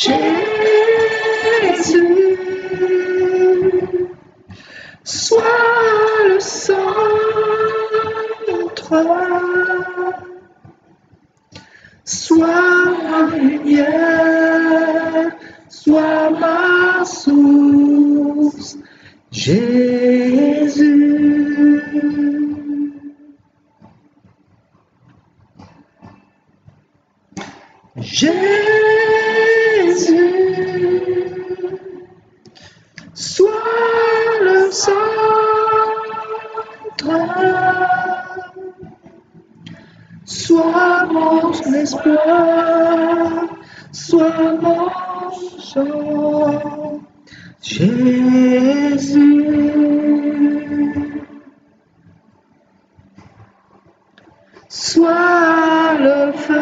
Jésus, sois le centre, sois ma lumière, sois ma source, Jésus. Jésus, sois le centre, sois mon espoir, sois mon chant, Jésus. Sois le feu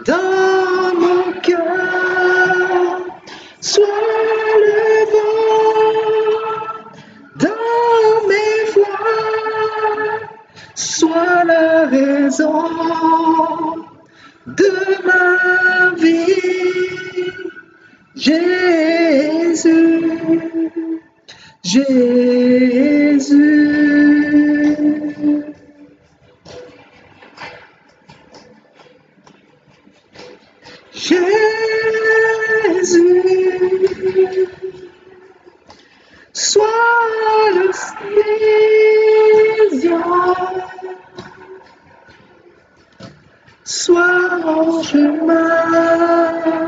dans mon cœur, sois le vent dans mes voies, sois la raison de ma vie, Jésus, Jésus. Jésus, sois le Seigneur, sois mon chemin,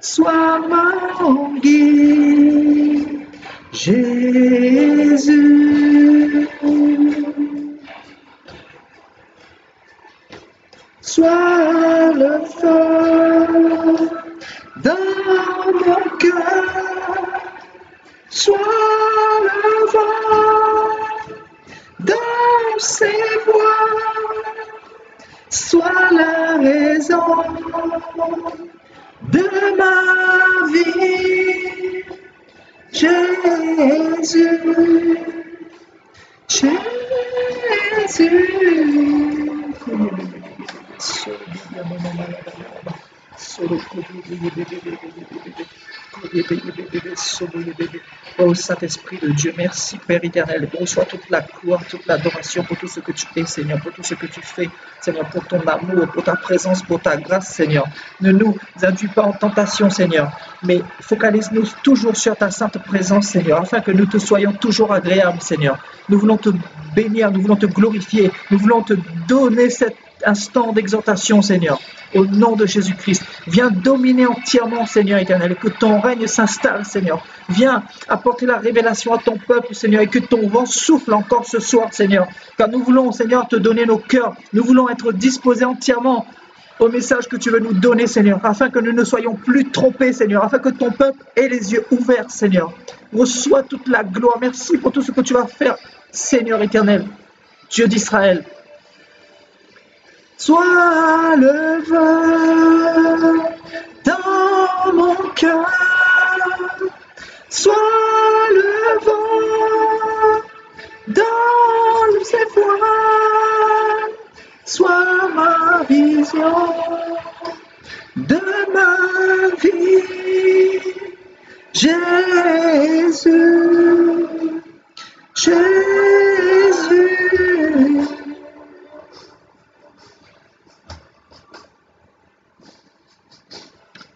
sois mon guide, Jésus. Sois le feu dans mon cœur, sois le vent dans ses voies, sois la raison de ma vie, Jésus, Jésus. Oh Saint-Esprit de Dieu, merci Père éternel. Reçois toute la gloire, toute l'adoration pour tout ce que tu es, Seigneur, pour tout ce que tu fais, Seigneur, pour ton amour, pour ta présence, pour ta grâce, Seigneur. Ne nous induis pas en tentation, Seigneur, mais focalise-nous toujours sur ta sainte présence, Seigneur, afin que nous te soyons toujours agréables, Seigneur. Nous voulons te bénir, nous voulons te glorifier, nous voulons te donner cet instant d'exhortation, Seigneur, au nom de Jésus-Christ. Viens dominer entièrement, Seigneur éternel, et que ton règne s'installe, Seigneur. Viens apporter la révélation à ton peuple, Seigneur, et que ton vent souffle encore ce soir, Seigneur. Car nous voulons, Seigneur, te donner nos cœurs. Nous voulons être disposés entièrement au message que tu veux nous donner, Seigneur, afin que nous ne soyons plus trompés, Seigneur, afin que ton peuple ait les yeux ouverts, Seigneur. Reçois toute la gloire. Merci pour tout ce que tu vas faire, Seigneur éternel, Dieu d'Israël. Sois le vent dans mon cœur, sois le vent dans ses voies, sois ma vision de ma vie, Jésus, Jésus.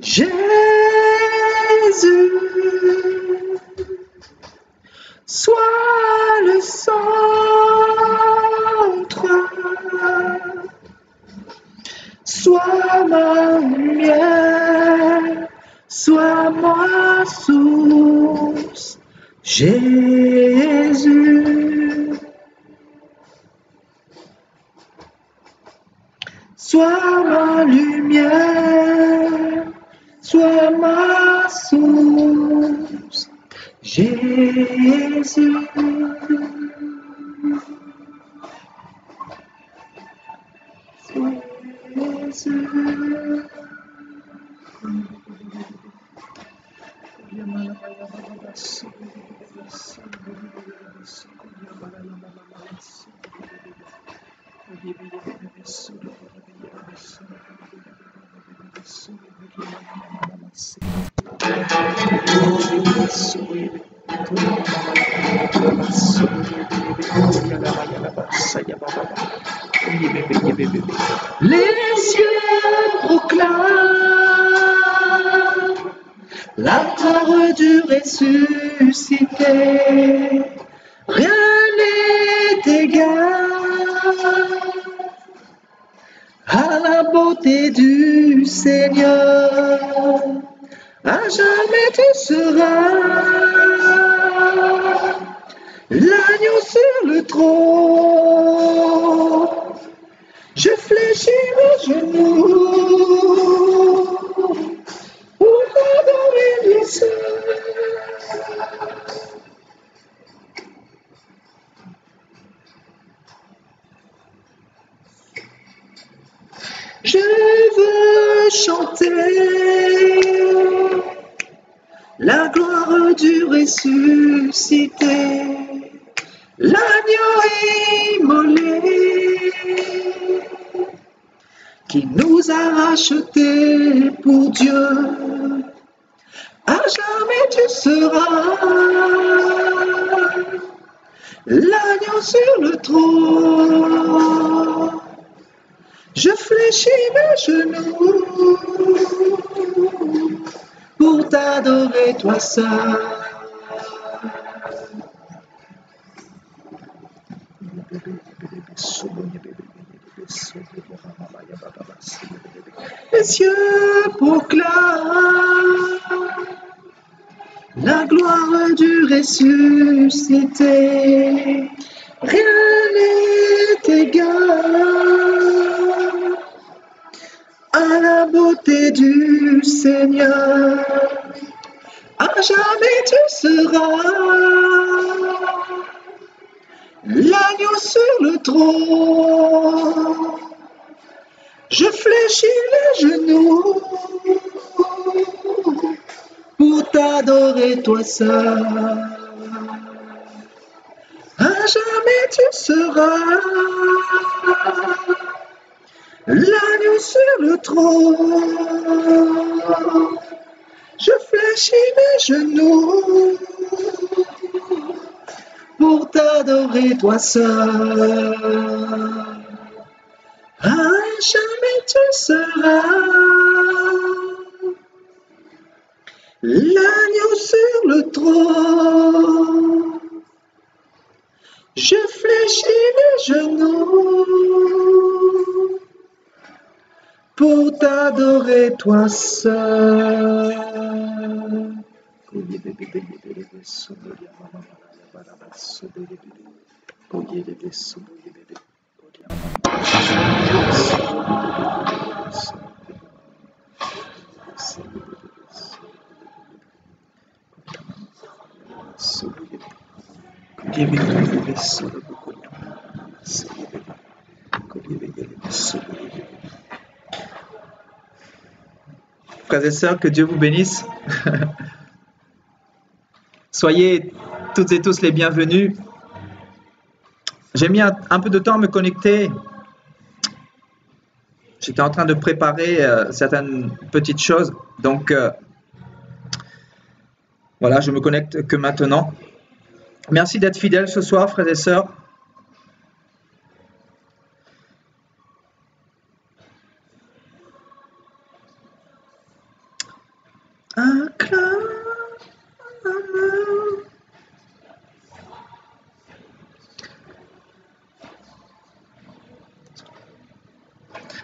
Jésus, sois le centre, sois ma lumière, Sois ma source, Jésus. Sois ma lumière, sois ma source, Jésus. Les cieux proclament la gloire du ressuscité. Rien n'est égal à la beauté du Seigneur. À jamais tu seras l'agneau sur le trône. Je fléchis mes genoux pour adorer lui seul. Je veux chanter la gloire du ressuscité, l'agneau immolé qui nous a rachetés pour Dieu. À jamais tu seras l'agneau sur le trône. Je fléchis mes genoux pour t'adorer toi seul. Les cieux proclament la gloire du ressuscité. Rien n'est égal à la beauté du Seigneur. À jamais tu seras l'agneau sur le trône. Je fléchis les genoux pour t'adorer toi seul. À jamais tu seras l'agneau sur le trône. Je fléchis mes genoux pour t'adorer toi seul. À jamais tu seras l'agneau sur le trône. Je fléchis mes genoux pour t'adorer toi seul. Frères et sœurs, que Dieu vous bénisse. Soyez toutes et tous les bienvenus. J'ai mis un peu de temps à me connecter. J'étais en train de préparer certaines petites choses. Donc, voilà, je me connecte que maintenant. Merci d'être fidèles ce soir, frères et sœurs.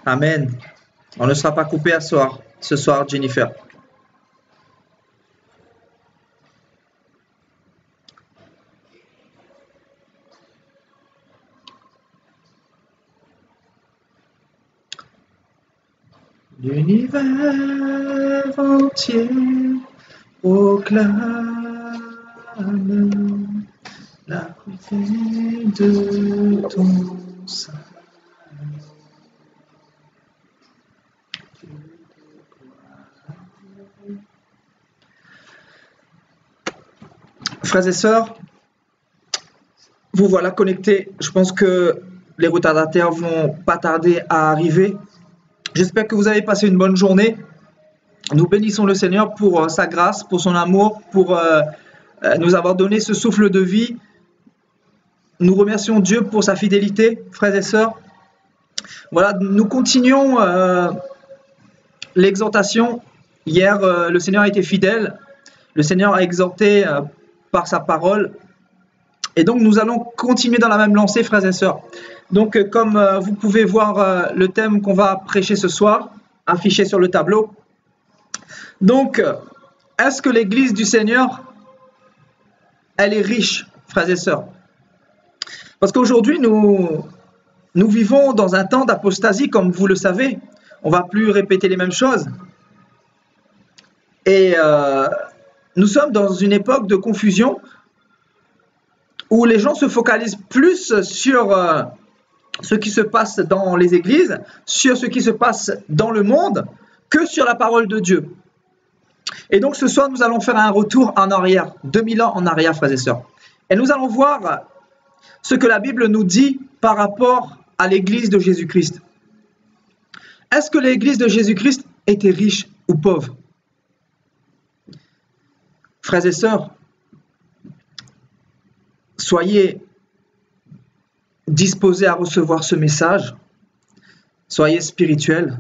Amen. On ne sera pas coupé ce soir, Jennifer. L'univers entier proclame la beauté de ton sein. Frères et sœurs, vous voilà connectés. Je pense que les retardataires vont pas tarder à arriver. J'espère que vous avez passé une bonne journée. Nous bénissons le Seigneur pour sa grâce, pour son amour, pour nous avoir donné ce souffle de vie. Nous remercions Dieu pour sa fidélité, frères et sœurs. Voilà, nous continuons l'exhortation. Hier, le Seigneur a été fidèle. Le Seigneur a exhorté par sa parole. Et donc, nous allons continuer dans la même lancée, frères et sœurs. Donc, comme vous pouvez voir le thème qu'on va prêcher ce soir, affiché sur le tableau. Donc, est-ce que l'Église du Seigneur, elle est riche, frères et sœurs? Parce qu'aujourd'hui, nous vivons dans un temps d'apostasie, comme vous le savez. On ne va plus répéter les mêmes choses. Et nous sommes dans une époque de confusion où les gens se focalisent plus sur ce qui se passe dans les églises, sur ce qui se passe dans le monde, que sur la parole de Dieu. Et donc ce soir, nous allons faire un retour en arrière, 2000 ans en arrière, frères et sœurs. Et nous allons voir ce que la Bible nous dit par rapport à l'église de Jésus-Christ. Est-ce que l'église de Jésus-Christ était riche ou pauvre? Frères et sœurs, soyez disposés à recevoir ce message. Soyez spirituels.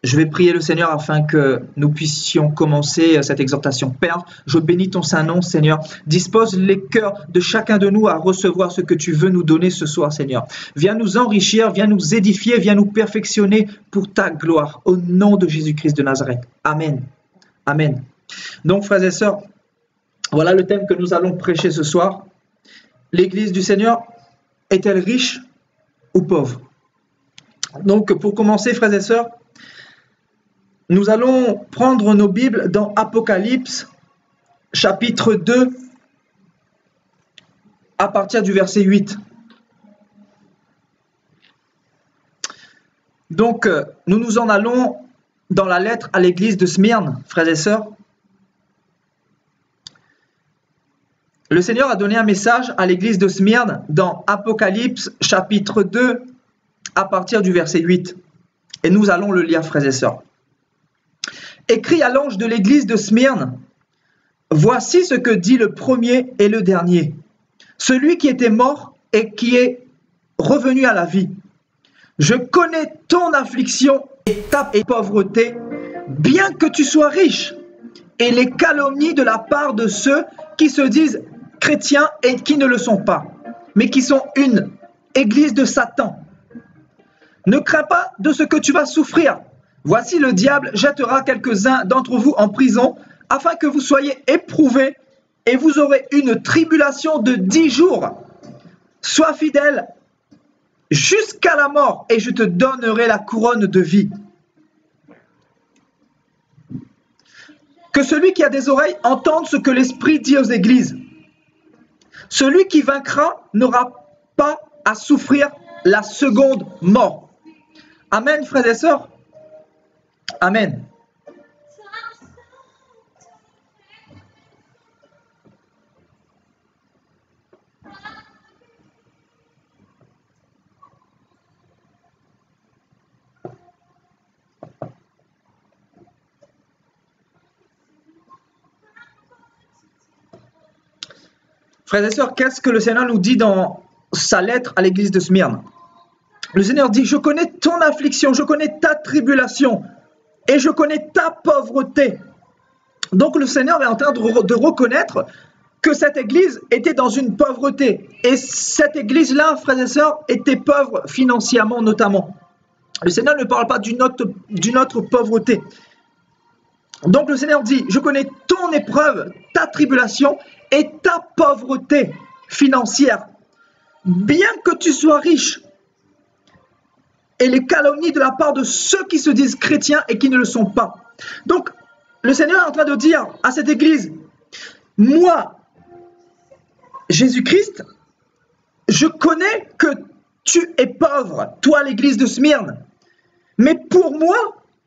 Je vais prier le Seigneur afin que nous puissions commencer cette exhortation. Père, je bénis ton saint nom, Seigneur. Dispose les cœurs de chacun de nous à recevoir ce que tu veux nous donner ce soir, Seigneur. Viens nous enrichir, viens nous édifier, viens nous perfectionner pour ta gloire. Au nom de Jésus-Christ de Nazareth. Amen. Amen. Donc, frères et sœurs, voilà le thème que nous allons prêcher ce soir. L'Église du Seigneur est-elle riche ou pauvre? Donc, pour commencer, frères et sœurs, nous allons prendre nos Bibles dans Apocalypse, chapitre 2, à partir du verset 8. Donc, nous nous en allons dans la lettre à l'église de Smyrne, frères et sœurs. Le Seigneur a donné un message à l'église de Smyrne dans Apocalypse chapitre 2 à partir du verset 8. Et nous allons le lire, frères et sœurs. Écrit à l'ange de l'église de Smyrne, voici ce que dit le premier et le dernier, celui qui était mort et qui est revenu à la vie. Je connais ton affliction et ta pauvreté, bien que tu sois riche, et les calomnies de la part de ceux qui se disent chrétiens et qui ne le sont pas, mais qui sont une église de Satan. Ne crains pas de ce que tu vas souffrir. Voici le diable jettera quelques-uns d'entre vous en prison, afin que vous soyez éprouvés, et vous aurez une tribulation de 10 jours. Sois fidèle jusqu'à la mort, et je te donnerai la couronne de vie. Que celui qui a des oreilles entende ce que l'Esprit dit aux églises. Celui qui vaincra n'aura pas à souffrir la seconde mort. Amen, frères et sœurs. Amen. Frères et sœurs, qu'est-ce que le Seigneur nous dit dans sa lettre à l'église de Smyrne? Le Seigneur dit, je connais ton affliction, je connais ta tribulation et je connais ta pauvreté. Donc le Seigneur est en train de reconnaître que cette église était dans une pauvreté. Et cette église-là, frères et sœurs, était pauvre financièrement notamment. Le Seigneur ne parle pas d'une autre pauvreté. Donc le Seigneur dit, je connais ton épreuve, ta tribulation et ta pauvreté financière. Bien que tu sois riche, et les calomnies de la part de ceux qui se disent chrétiens et qui ne le sont pas. Donc, le Seigneur est en train de dire à cette église, moi, Jésus-Christ, je connais que tu es pauvre, toi l'église de Smyrne, mais pour moi,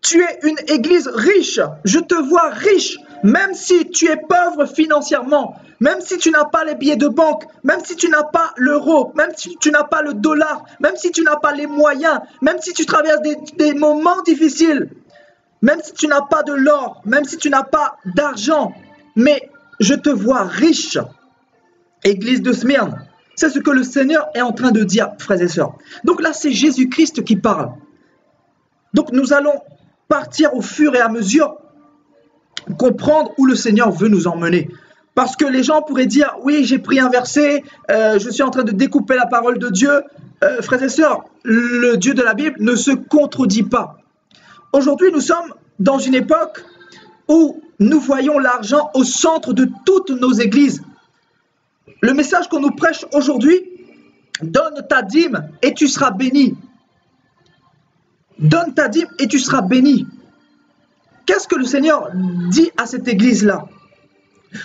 tu es une église riche, je te vois riche, même si tu es pauvre financièrement, même si tu n'as pas les billets de banque, même si tu n'as pas l'euro, même si tu n'as pas le dollar, même si tu n'as pas les moyens, même si tu traverses des moments difficiles, même si tu n'as pas de l'or, même si tu n'as pas d'argent, mais je te vois riche, église de Smyrne. C'est ce que le Seigneur est en train de dire, frères et sœurs. Donc là, c'est Jésus-Christ qui parle. Donc nous allons partir au fur et à mesure, comprendre où le Seigneur veut nous emmener. Parce que les gens pourraient dire, oui, j'ai pris un verset, je suis en train de découper la parole de Dieu. Frères et sœurs, le Dieu de la Bible ne se contredit pas. Aujourd'hui, nous sommes dans une époque où nous voyons l'argent au centre de toutes nos églises. Le message qu'on nous prêche aujourd'hui, donne ta dîme et tu seras béni. Donne ta dîme et tu seras béni. Qu'est-ce que le Seigneur dit à cette église-là?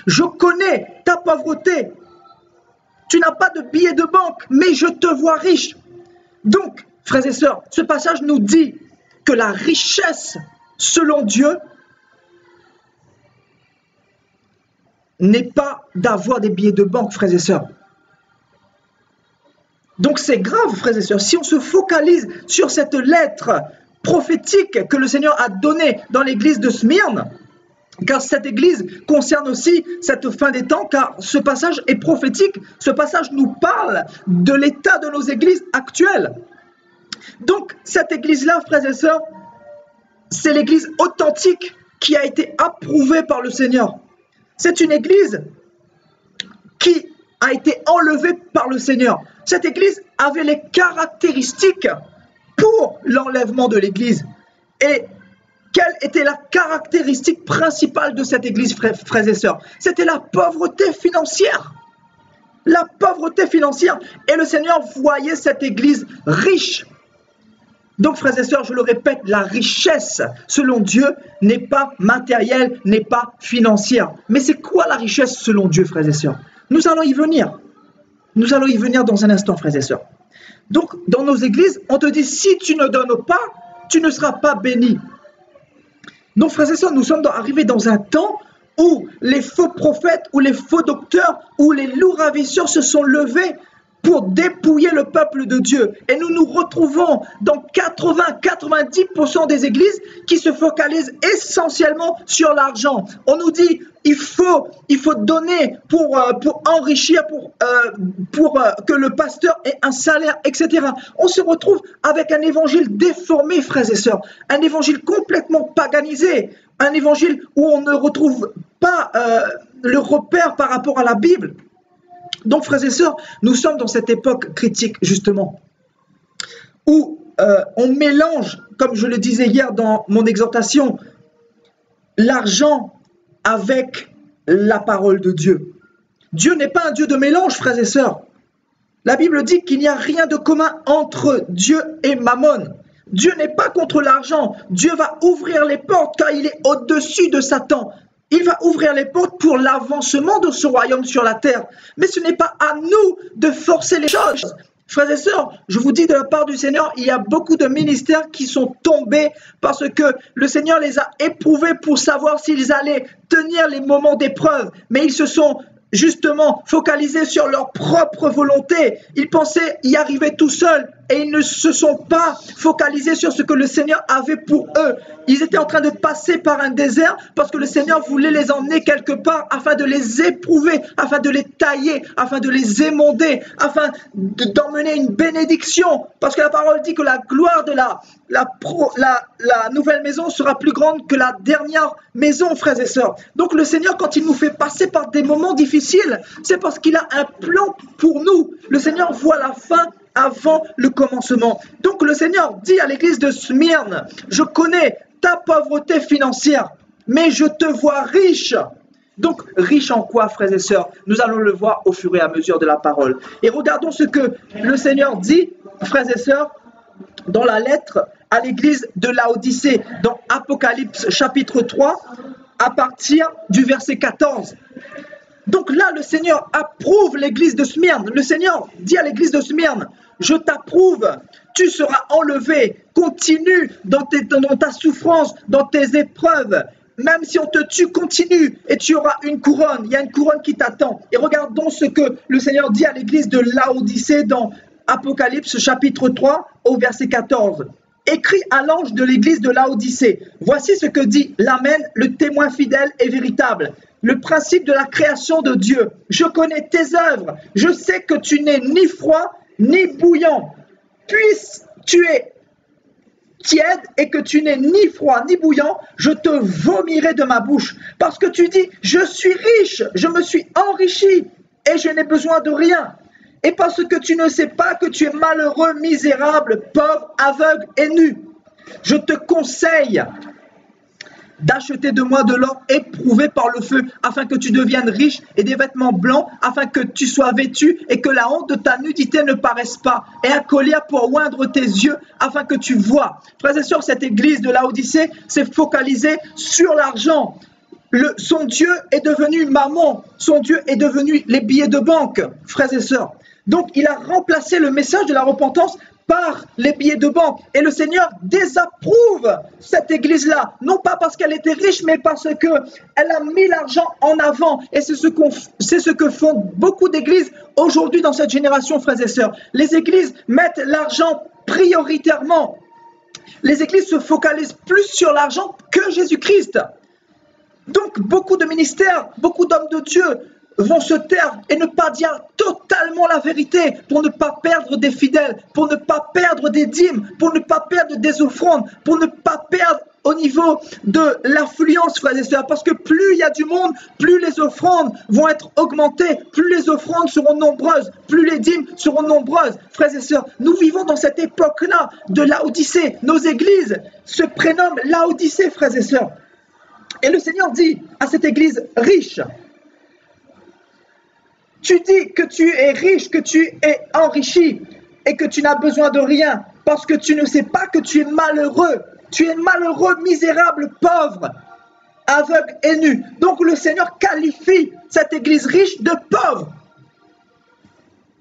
Je connais ta pauvreté. Tu n'as pas de billet de banque, mais je te vois riche. Donc, frères et sœurs, ce passage nous dit que la richesse, selon Dieu, n'est pas d'avoir des billets de banque, frères et sœurs. Donc c'est grave, frères et sœurs, si on se focalise sur cette lettre prophétique que le Seigneur a donnée dans l'église de Smyrne, car cette église concerne aussi cette fin des temps, car ce passage est prophétique, ce passage nous parle de l'état de nos églises actuelles. Donc cette église-là, frères et sœurs, c'est l'église authentique qui a été approuvée par le Seigneur. C'est une église qui a été enlevée par le Seigneur. Cette église avait les caractéristiques pour l'enlèvement de l'église. Et quelle était la caractéristique principale de cette église, frères et sœurs? C'était la pauvreté financière. La pauvreté financière. Et le Seigneur voyait cette église riche. Donc, frères et sœurs, je le répète, la richesse, selon Dieu, n'est pas matérielle, n'est pas financière. Mais c'est quoi la richesse selon Dieu, frères et sœurs? Nous allons y venir. Nous allons y venir dans un instant, frères et sœurs. Donc, dans nos églises, on te dit, si tu ne donnes pas, tu ne seras pas béni. Donc, frères et sœurs, nous sommes arrivés dans un temps où les faux prophètes, ou les faux docteurs, ou les lourds ravisseurs se sont levés pour dépouiller le peuple de Dieu. Et nous nous retrouvons dans 80-90% des églises qui se focalisent essentiellement sur l'argent. On nous dit, il faut donner pour enrichir, pour que le pasteur ait un salaire, etc. On se retrouve avec un évangile déformé, frères et sœurs, un évangile complètement paganisé, un évangile où on ne retrouve pas le repère par rapport à la Bible. Donc, frères et sœurs, nous sommes dans cette époque critique, justement, où on mélange, comme je le disais hier dans mon exhortation, l'argent avec la parole de Dieu. Dieu n'est pas un Dieu de mélange, frères et sœurs. La Bible dit qu'il n'y a rien de commun entre Dieu et Mammon. Dieu n'est pas contre l'argent. Dieu va ouvrir les portes car il est au-dessus de Satan. Il va ouvrir les portes pour l'avancement de ce royaume sur la terre. Mais ce n'est pas à nous de forcer les choses. Frères et sœurs, je vous dis de la part du Seigneur, il y a beaucoup de ministères qui sont tombés parce que le Seigneur les a éprouvés pour savoir s'ils allaient tenir les moments d'épreuve. Mais ils se sont justement focalisés sur leur propre volonté. Ils pensaient y arriver tout seuls et ils ne se sont pas focalisés sur ce que le Seigneur avait pour eux. Ils étaient en train de passer par un désert parce que le Seigneur voulait les emmener quelque part afin de les éprouver, afin de les tailler, afin de les émonder, afin d'emmener une bénédiction. Parce que la parole dit que la gloire de la nouvelle maison sera plus grande que la dernière maison, frères et sœurs. Donc le Seigneur, quand il nous fait passer par des moments difficiles, c'est parce qu'il a un plan pour nous. Le Seigneur voit la fin avant le commencement. Donc le Seigneur dit à l'église de Smyrne, je connais ta pauvreté financière, mais je te vois riche. Donc riche en quoi, frères et sœurs? Nous allons le voir au fur et à mesure de la parole. Et regardons ce que le Seigneur dit, frères et sœurs, dans la lettre à l'église de Laodicée, dans Apocalypse chapitre 3, à partir du verset 14. Donc là, le Seigneur approuve l'église de Smyrne. Le Seigneur dit à l'église de Smyrne, je t'approuve, tu seras enlevé, continue dans ta souffrance, dans tes épreuves. Même si on te tue, continue et tu auras une couronne. Il y a une couronne qui t'attend. Et regardons ce que le Seigneur dit à l'église de Laodicée dans Apocalypse chapitre 3 au verset 14. Écrit à l'ange de l'église de Laodicée, voici ce que dit l'Amen, le témoin fidèle et véritable. Le principe de la création de Dieu. Je connais tes œuvres. Je sais que tu n'es ni froid ni bouillant. Puisque tu es tiède et que tu n'es ni froid ni bouillant, je te vomirai de ma bouche. Parce que tu dis, je suis riche, je me suis enrichi et je n'ai besoin de rien. Et parce que tu ne sais pas que tu es malheureux, misérable, pauvre, aveugle et nu. Je te conseille d'acheter de moi de l'or éprouvé par le feu, afin que tu deviennes riche, et des vêtements blancs, afin que tu sois vêtu, et que la honte de ta nudité ne paraisse pas, et un collier pour oindre tes yeux, afin que tu vois. Frères et sœurs, cette église de Laodicée s'est focalisée sur l'argent. Son Dieu est devenu mammon, son Dieu est devenu les billets de banque, frères et sœurs. Donc, il a remplacé le message de la repentance par les billets de banque. Et le Seigneur désapprouve cette église-là, non pas parce qu'elle était riche, mais parce qu'elle a mis l'argent en avant. Et c'est ce que font beaucoup d'églises aujourd'hui dans cette génération, frères et sœurs. Les églises mettent l'argent prioritairement. Les églises se focalisent plus sur l'argent que Jésus-Christ. Donc, beaucoup de ministères, beaucoup d'hommes de Dieu vont se taire et ne pas dire totalement la vérité pour ne pas perdre des fidèles, pour ne pas perdre des dîmes, pour ne pas perdre des offrandes, pour ne pas perdre au niveau de l'affluence, frères et sœurs, parce que plus il y a du monde, plus les offrandes vont être augmentées, plus les offrandes seront nombreuses, plus les dîmes seront nombreuses. Frères et sœurs, nous vivons dans cette époque-là de Laodicée. Nos églises se prénomment Laodicée, frères et sœurs. Et le Seigneur dit à cette église riche, tu dis que tu es riche, que tu es enrichi et que tu n'as besoin de rien parce que tu ne sais pas que tu es malheureux. Tu es malheureux, misérable, pauvre, aveugle et nu. Donc le Seigneur qualifie cette église riche de pauvre.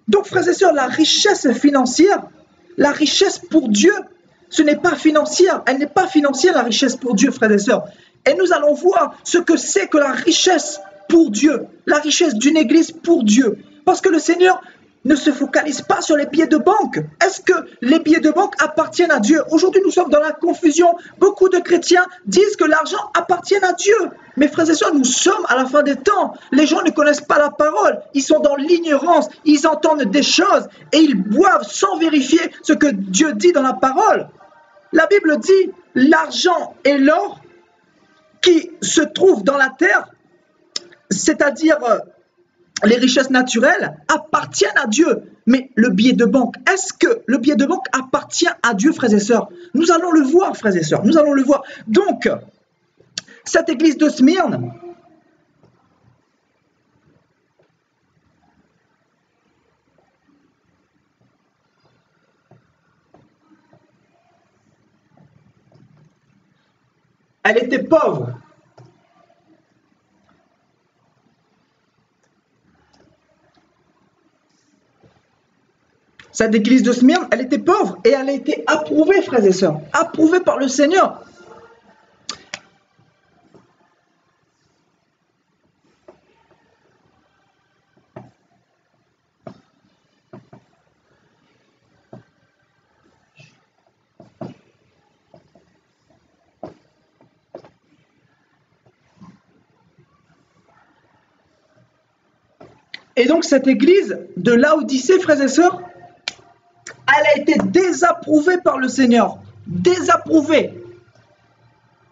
Donc frères et sœurs, la richesse financière, la richesse pour Dieu, ce n'est pas financière. Elle n'est pas financière la richesse pour Dieu, frères et sœurs. Et nous allons voir ce que c'est que la richesse pour Dieu, la richesse d'une église pour Dieu. Parce que le Seigneur ne se focalise pas sur les billets de banque. Est-ce que les billets de banque appartiennent à Dieu? Aujourd'hui, nous sommes dans la confusion. Beaucoup de chrétiens disent que l'argent appartient à Dieu. Mais frères et sœurs, nous sommes à la fin des temps. Les gens ne connaissent pas la parole. Ils sont dans l'ignorance. Ils entendent des choses et ils boivent sans vérifier ce que Dieu dit dans la parole. La Bible dit, l'argent et l'or qui se trouvent dans la terre, c'est-à-dire les richesses naturelles, appartiennent à Dieu. Mais le billet de banque, est-ce que le billet de banque appartient à Dieu, frères et sœurs? Nous allons le voir, frères et sœurs, nous allons le voir. Donc, cette église de Smyrne, elle était pauvre. Cette église de Smyrne, elle était pauvre et elle a été approuvée, frères et sœurs, approuvée par le Seigneur. Et donc cette église de Laodicée, frères et sœurs, elle a été désapprouvée par le Seigneur. Désapprouvée.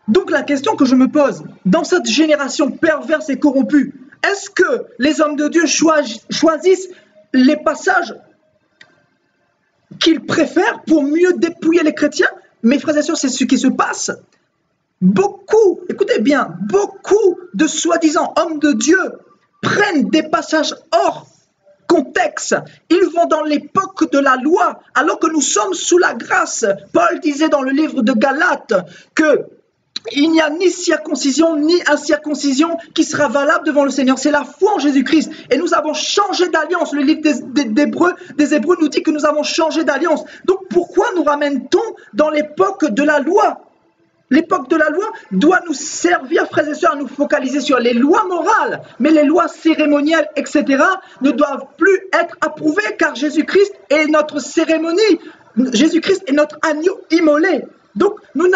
Donc la question que je me pose, dans cette génération perverse et corrompue, est-ce que les hommes de Dieu choisissent les passages qu'ils préfèrent pour mieux dépouiller les chrétiens? Mes frères et sœurs, c'est ce qui se passe. Beaucoup, écoutez bien, beaucoup de soi-disant hommes de Dieu prennent des passages hors contexte. Ils vont dans l'époque de la loi, alors que nous sommes sous la grâce. Paul disait dans le livre de Galates que il n'y a ni circoncision ni incirconcision qui sera valable devant le Seigneur. C'est la foi en Jésus-Christ. Et nous avons changé d'alliance. Le livre des Hébreux nous dit que nous avons changé d'alliance. Donc pourquoi nous ramène-t-on dans l'époque de la loi? L'époque de la loi doit nous servir, frères et sœurs, à nous focaliser sur les lois morales. Mais les lois cérémonielles, etc., ne doivent plus être approuvées car Jésus-Christ est notre cérémonie. Jésus-Christ est notre agneau immolé. Donc nous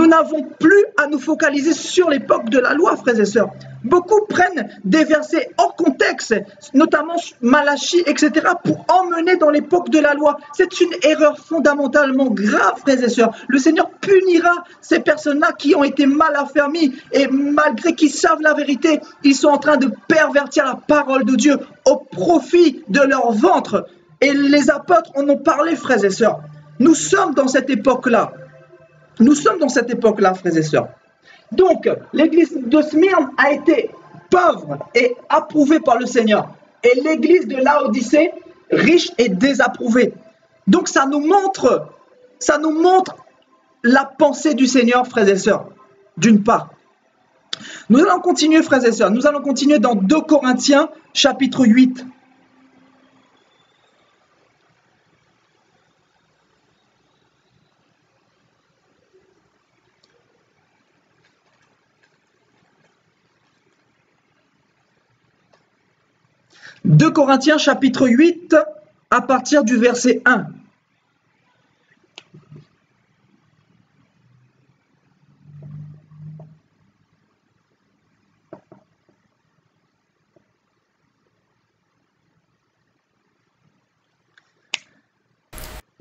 n'avons plus à nous focaliser sur l'époque de la loi, frères et sœurs. Beaucoup prennent des versets hors contexte, notamment Malachie, etc., pour emmener dans l'époque de la loi. C'est une erreur fondamentalement grave, frères et sœurs. Le Seigneur punira ces personnes-là qui ont été mal affermies et malgré qu'ils savent la vérité, ils sont en train de pervertir la parole de Dieu au profit de leur ventre. Et les apôtres en ont parlé, frères et sœurs. Nous sommes dans cette époque-là. Nous sommes dans cette époque-là, frères et sœurs. Donc, l'église de Smyrne a été pauvre et approuvée par le Seigneur. Et l'église de Laodicée, riche et désapprouvée. Donc, ça nous montre la pensée du Seigneur, frères et sœurs, d'une part. Nous allons continuer, frères et sœurs. Nous allons continuer dans 2 Corinthiens, chapitre 8. « 2 Corinthiens chapitre 8 à partir du verset 1.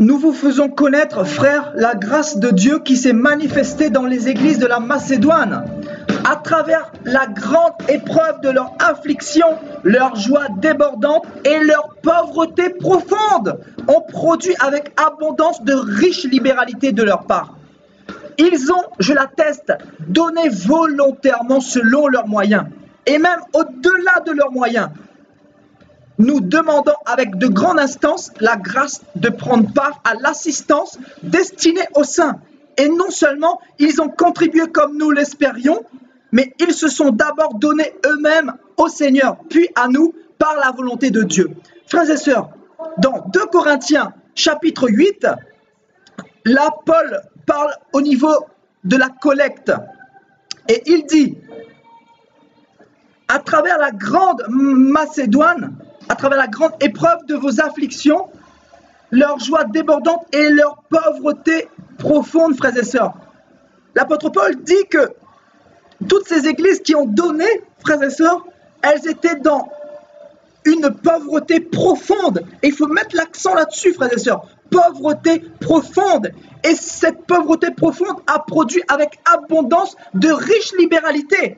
Nous vous faisons connaître, frères, la grâce de Dieu qui s'est manifestée dans les églises de la Macédoine. À travers la grande épreuve de leur affliction, leur joie débordante et leur pauvreté profonde ont produit avec abondance de riches libéralités de leur part. Ils ont, je l'atteste, donné volontairement selon leurs moyens, et même au-delà de leurs moyens. Nous demandons avec de grandes instances la grâce de prendre part à l'assistance destinée aux saints. Et non seulement ils ont contribué comme nous l'espérions, mais ils se sont d'abord donnés eux-mêmes au Seigneur, puis à nous par la volonté de Dieu. Frères et sœurs, dans 2 Corinthiens chapitre 8, là Paul parle au niveau de la collecte. Et il dit, à travers la grande Macédoine, à travers la grande épreuve de vos afflictions, leur joie débordante et leur pauvreté profonde, frères et sœurs. L'apôtre Paul dit que toutes ces églises qui ont donné, frères et sœurs, elles étaient dans une pauvreté profonde. Et il faut mettre l'accent là-dessus, frères et sœurs. Pauvreté profonde. Et cette pauvreté profonde a produit avec abondance de riches libéralités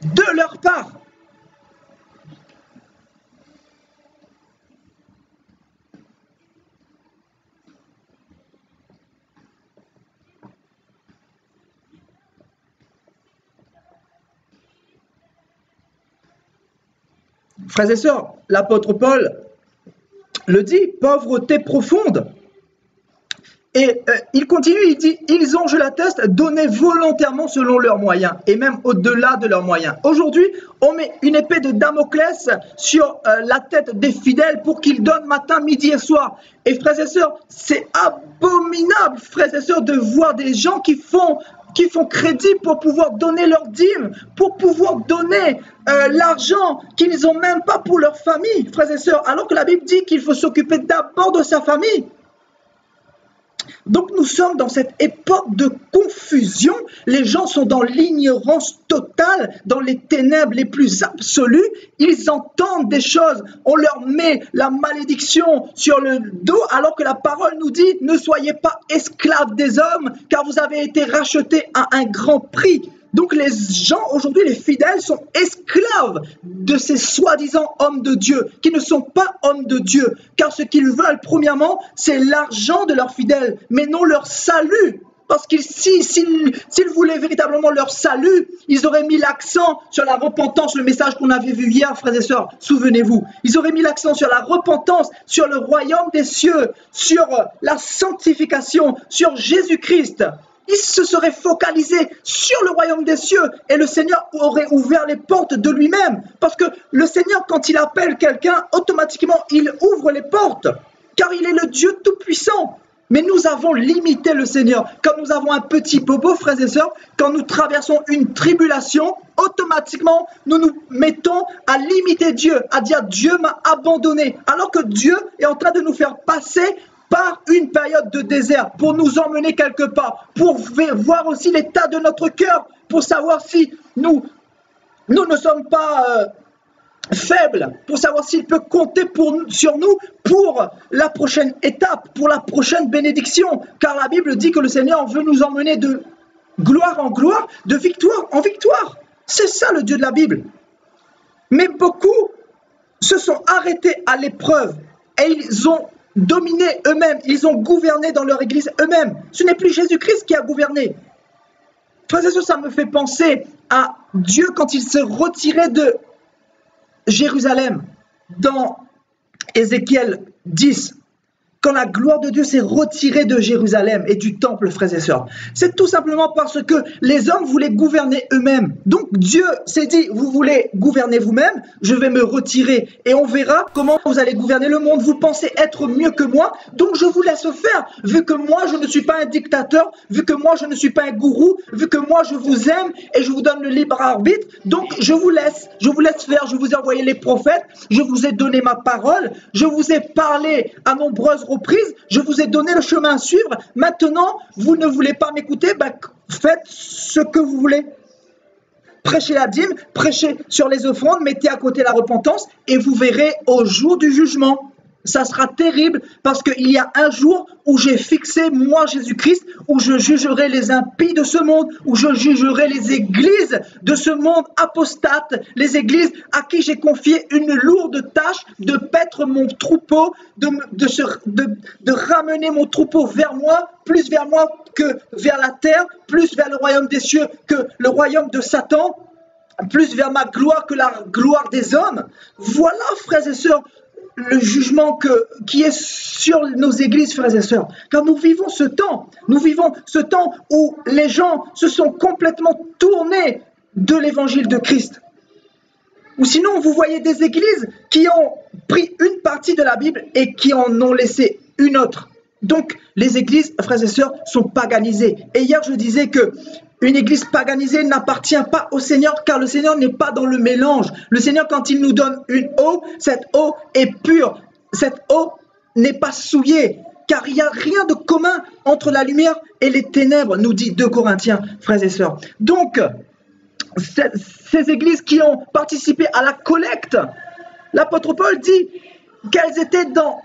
de leur part. Frères et sœurs, l'apôtre Paul le dit, pauvreté profonde. Et il continue, il dit, ils ont, je l'atteste, donné volontairement selon leurs moyens, et même au-delà de leurs moyens. Aujourd'hui, on met une épée de Damoclès sur la tête des fidèles pour qu'ils donnent matin, midi et soir. Et frères et sœurs, c'est abominable, frères et sœurs, de voir des gens qui font crédit pour pouvoir donner leur dîme, pour pouvoir donner l'argent qu'ils n'ont même pas pour leur famille, frères et sœurs, alors que la Bible dit qu'il faut s'occuper d'abord de sa famille. Donc nous sommes dans cette époque de confusion, les gens sont dans l'ignorance totale, dans les ténèbres les plus absolues, ils entendent des choses, on leur met la malédiction sur le dos alors que la parole nous dit ne soyez pas esclaves des hommes car vous avez été rachetés à un grand prix. Donc les gens aujourd'hui, les fidèles sont esclaves de ces soi-disant hommes de Dieu qui ne sont pas hommes de Dieu. Car ce qu'ils veulent premièrement, c'est l'argent de leurs fidèles, mais non leur salut. Parce que s'ils voulaient véritablement leur salut, ils auraient mis l'accent sur la repentance, le message qu'on avait vu hier, frères et sœurs, souvenez-vous. Ils auraient mis l'accent sur la repentance, sur le royaume des cieux, sur la sanctification, sur Jésus-Christ. Ils se seraient focalisés sur le royaume des cieux et le Seigneur aurait ouvert les portes de lui-même. Parce que le Seigneur, quand il appelle quelqu'un, automatiquement, il ouvre les portes. Car il est le Dieu tout-puissant. Mais nous avons limité le Seigneur. Quand nous avons un petit bobo, frères et sœurs, quand nous traversons une tribulation, automatiquement, nous nous mettons à limiter Dieu, à dire Dieu m'a abandonné. Alors que Dieu est en train de nous faire passer par une période de désert pour nous emmener quelque part, pour voir aussi l'état de notre cœur, pour savoir si nous ne sommes pas faibles, pour savoir s'il peut compter sur nous pour la prochaine étape, pour la prochaine bénédiction. Car la Bible dit que le Seigneur veut nous emmener de gloire en gloire, de victoire en victoire. C'est ça le Dieu de la Bible. Mais beaucoup se sont arrêtés à l'épreuve et ils ont dominé eux-mêmes, ils ont gouverné dans leur église eux-mêmes. Ce n'est plus Jésus-Christ qui a gouverné. Frères et sœurs, ça me fait penser à Dieu quand il se retirait de Jérusalem dans Ézéchiel 10. Quand la gloire de Dieu s'est retirée de Jérusalem et du temple, frères et sœurs, c'est tout simplement parce que les hommes voulaient gouverner eux-mêmes. Donc Dieu s'est dit, vous voulez gouverner vous-même, je vais me retirer et on verra comment vous allez gouverner le monde. Vous pensez être mieux que moi, donc je vous laisse faire. Vu que moi, je ne suis pas un dictateur, vu que moi, je ne suis pas un gourou, vu que moi, je vous aime et je vous donne le libre arbitre, donc je vous laisse faire. Je vous ai envoyé les prophètes, je vous ai donné ma parole, je vous ai parlé à nombreuses reprises, je vous ai donné le chemin à suivre. Maintenant, vous ne voulez pas m'écouter, faites ce que vous voulez. Prêchez la dîme, prêchez sur les offrandes, mettez à côté la repentance et vous verrez au jour du jugement. Ça sera terrible parce qu'il y a un jour où j'ai fixé, moi Jésus-Christ, où je jugerai les impies de ce monde, où je jugerai les églises de ce monde apostate, les églises à qui j'ai confié une lourde tâche de paître mon troupeau, de ramener mon troupeau vers moi, plus vers moi que vers la terre, plus vers le royaume des cieux que le royaume de Satan, plus vers ma gloire que la gloire des hommes. Voilà, frères et sœurs, le jugement qui est sur nos églises, frères et sœurs. Car nous vivons ce temps où les gens se sont complètement tournés de l'évangile de Christ. Ou sinon, vous voyez des églises qui ont pris une partie de la Bible et qui en ont laissé une autre. Donc, les églises, frères et sœurs, sont paganisées. Et hier, je disais que une église paganisée n'appartient pas au Seigneur, car le Seigneur n'est pas dans le mélange. Le Seigneur, quand il nous donne une eau, cette eau est pure. Cette eau n'est pas souillée, car il n'y a rien de commun entre la lumière et les ténèbres, nous dit 2 Corinthiens, frères et sœurs. Donc, ces églises qui ont participé à la collecte, l'apôtre Paul dit qu'elles étaient dans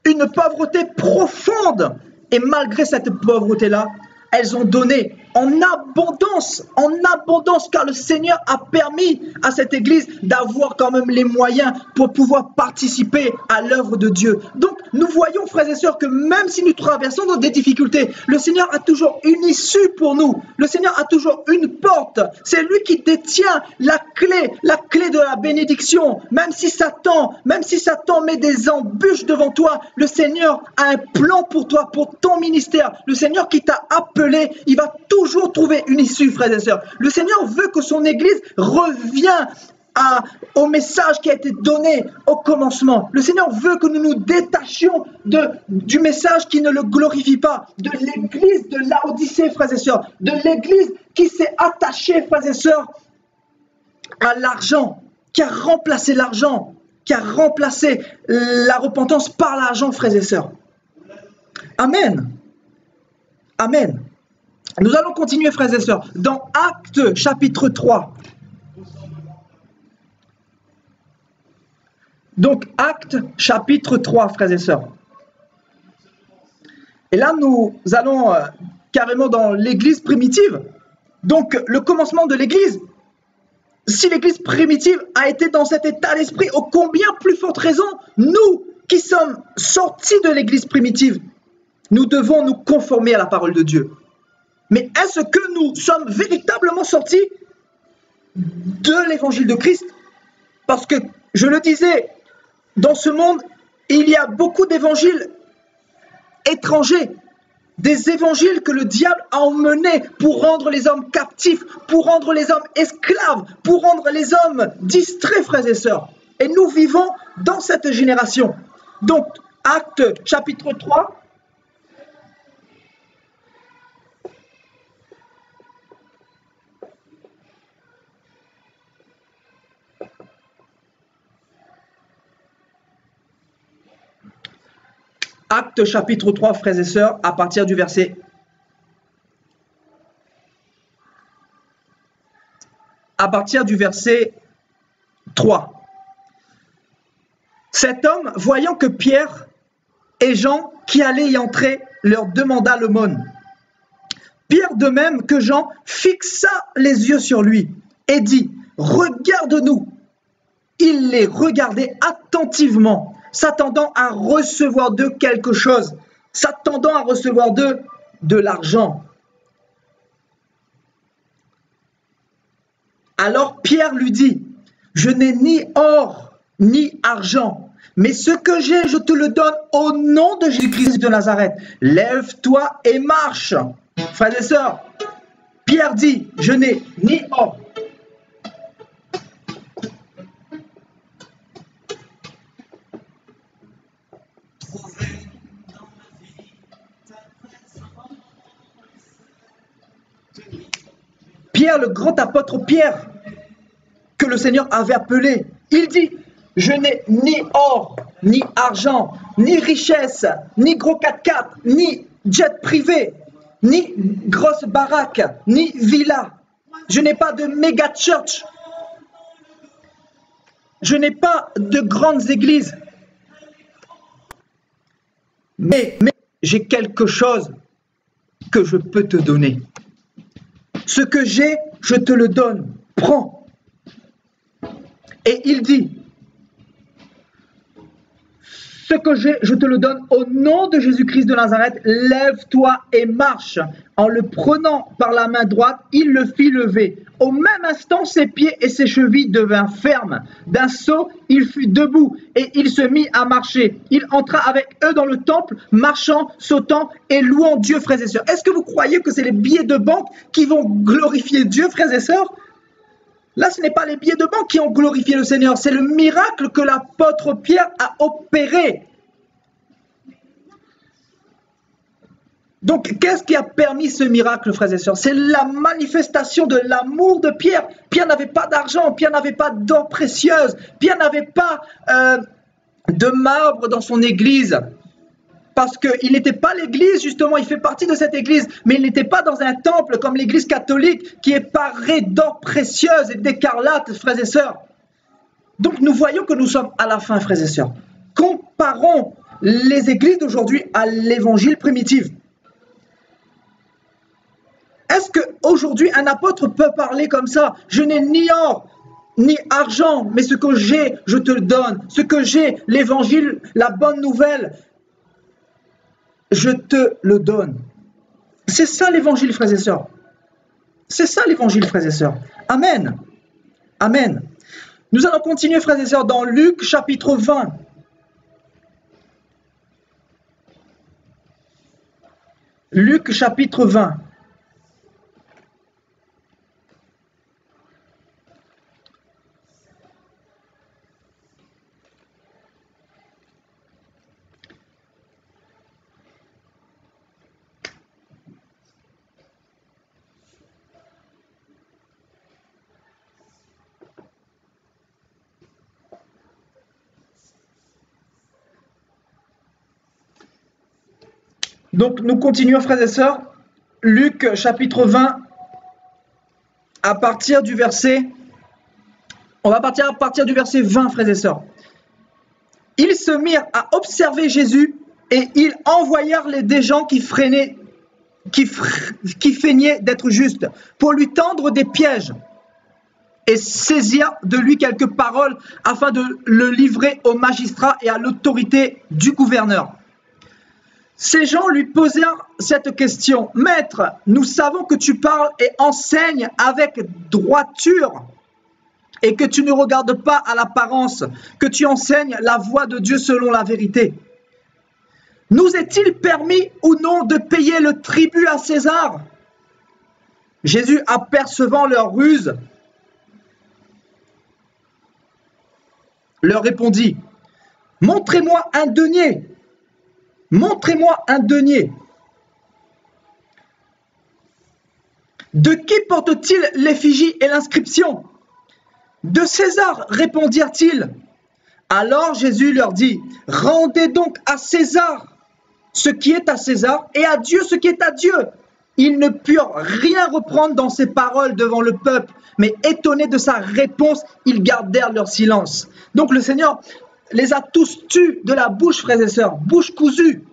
une pauvreté profonde. Et malgré cette pauvreté-là, elles ont donné en abondance, car le Seigneur a permis à cette église d'avoir quand même les moyens pour pouvoir participer à l'œuvre de Dieu. Donc, nous voyons, frères et sœurs, que même si nous traversons des difficultés, le Seigneur a toujours une issue pour nous. Le Seigneur a toujours une porte. C'est lui qui détient la clé de la bénédiction. Même si Satan met des embûches devant toi, le Seigneur a un plan pour toi, pour ton ministère. Le Seigneur qui t'a appelé, il va toujours trouver une issue, frères et sœurs. Le Seigneur veut que son Église revienne au message qui a été donné au commencement. Le Seigneur veut que nous nous détachions du message qui ne le glorifie pas, de l'Église de Laodicée, frères et sœurs, de l'Église qui s'est attachée, frères et sœurs, à l'argent, qui a remplacé l'argent, qui a remplacé la repentance par l'argent, frères et sœurs. Amen. Amen. Nous allons continuer, frères et sœurs, dans Actes chapitre 3. Donc, Actes chapitre 3, frères et sœurs. Et là, nous allons carrément dans l'église primitive. Donc, le commencement de l'église. Si l'église primitive a été dans cet état d'esprit, ô combien plus forte raison, nous qui sommes sortis de l'église primitive, Nous devons nous conformer à la parole de Dieu. Mais est-ce que nous sommes véritablement sortis de l'évangile de Christ? Parce que, je le disais, dans ce monde, il y a beaucoup d'évangiles étrangers, des évangiles que le diable a emmenés pour rendre les hommes captifs, pour rendre les hommes esclaves, pour rendre les hommes distraits, frères et sœurs. Et nous vivons dans cette génération. Donc, Actes chapitre 3. Actes chapitre 3, frères et sœurs, à partir du verset 3. Cet homme, voyant que Pierre et Jean qui allaient y entrer, leur demanda l'aumône. Pierre, de même que Jean, fixa les yeux sur lui et dit, « Regarde-nous !» Il les regardait attentivement, s'attendant à recevoir d'eux quelque chose, s'attendant à recevoir d'eux de l'argent. Alors Pierre lui dit, « Je n'ai ni or ni argent, mais ce que j'ai, je te le donne au nom de Jésus-Christ de Nazareth. Lève-toi et marche. » Frères et sœurs, Pierre dit, « Je n'ai ni or. » Pierre, le grand apôtre Pierre, que le Seigneur avait appelé, il dit, je n'ai ni or, ni argent, ni richesse, ni gros 4x4, ni jet privé, ni grosse baraque, ni villa. Je n'ai pas de méga church. Je n'ai pas de grandes églises. Mais j'ai quelque chose que je peux te donner. Ce que j'ai, je te le donne. Prends. Et il dit, ce que j'ai, je te le donne au nom de Jésus-Christ de Nazareth. Lève-toi et marche. En le prenant par la main droite, il le fit lever. Au même instant, ses pieds et ses chevilles devinrent fermes. D'un saut, il fut debout et il se mit à marcher. Il entra avec eux dans le temple, marchant, sautant et louant Dieu, frères et sœurs. Est-ce que vous croyez que c'est les billets de banque qui vont glorifier Dieu, frères et sœurs? Là, ce n'est pas les billets de banque qui ont glorifié le Seigneur, c'est le miracle que l'apôtre Pierre a opéré. Donc, qu'est-ce qui a permis ce miracle, frères et sœurs? C'est la manifestation de l'amour de Pierre. Pierre n'avait pas d'argent, Pierre n'avait pas d'or précieuse, Pierre n'avait pas de marbre dans son église. Parce qu'il n'était pas l'église, justement, il fait partie de cette église, mais il n'était pas dans un temple comme l'église catholique qui est parée d'or précieuse et d'écarlate, frères et sœurs. Donc, nous voyons que nous sommes à la fin, frères et sœurs. Comparons les églises d'aujourd'hui à l'évangile primitif. Est-ce qu'aujourd'hui, un apôtre peut parler comme ça? Je n'ai ni or, ni argent, mais ce que j'ai, je te le donne. Ce que j'ai, l'évangile, la bonne nouvelle, je te le donne. C'est ça l'évangile, frères et sœurs. C'est ça l'évangile, frères et sœurs. Amen. Amen. Nous allons continuer, frères et sœurs, dans Luc chapitre 20. Luc chapitre 20. Donc, nous continuons, frères et sœurs, Luc chapitre 20, à partir du verset, on va partir à partir du verset 20, frères et sœurs. Ils se mirent à observer Jésus et ils envoyèrent des gens qui feignaient d'être justes pour lui tendre des pièges et saisir de lui quelques paroles afin de le livrer aux magistrats et à l'autorité du gouverneur. Ces gens lui posèrent cette question. « Maître, nous savons que tu parles et enseignes avec droiture et que tu ne regardes pas à l'apparence, que tu enseignes la voie de Dieu selon la vérité. Nous est-il permis ou non de payer le tribut à César ?» Jésus, apercevant leur ruse, leur répondit, « Montrez-moi un denier. Montrez-moi un denier. » De qui porte-t-il l'effigie et l'inscription? De César, répondirent-ils. Alors Jésus leur dit, rendez donc à César ce qui est à César et à Dieu ce qui est à Dieu. Ils ne purent rien reprendre dans ses paroles devant le peuple, mais étonnés de sa réponse, ils gardèrent leur silence. Donc le Seigneur les a tous tués de la bouche, frères et sœurs, bouche cousue,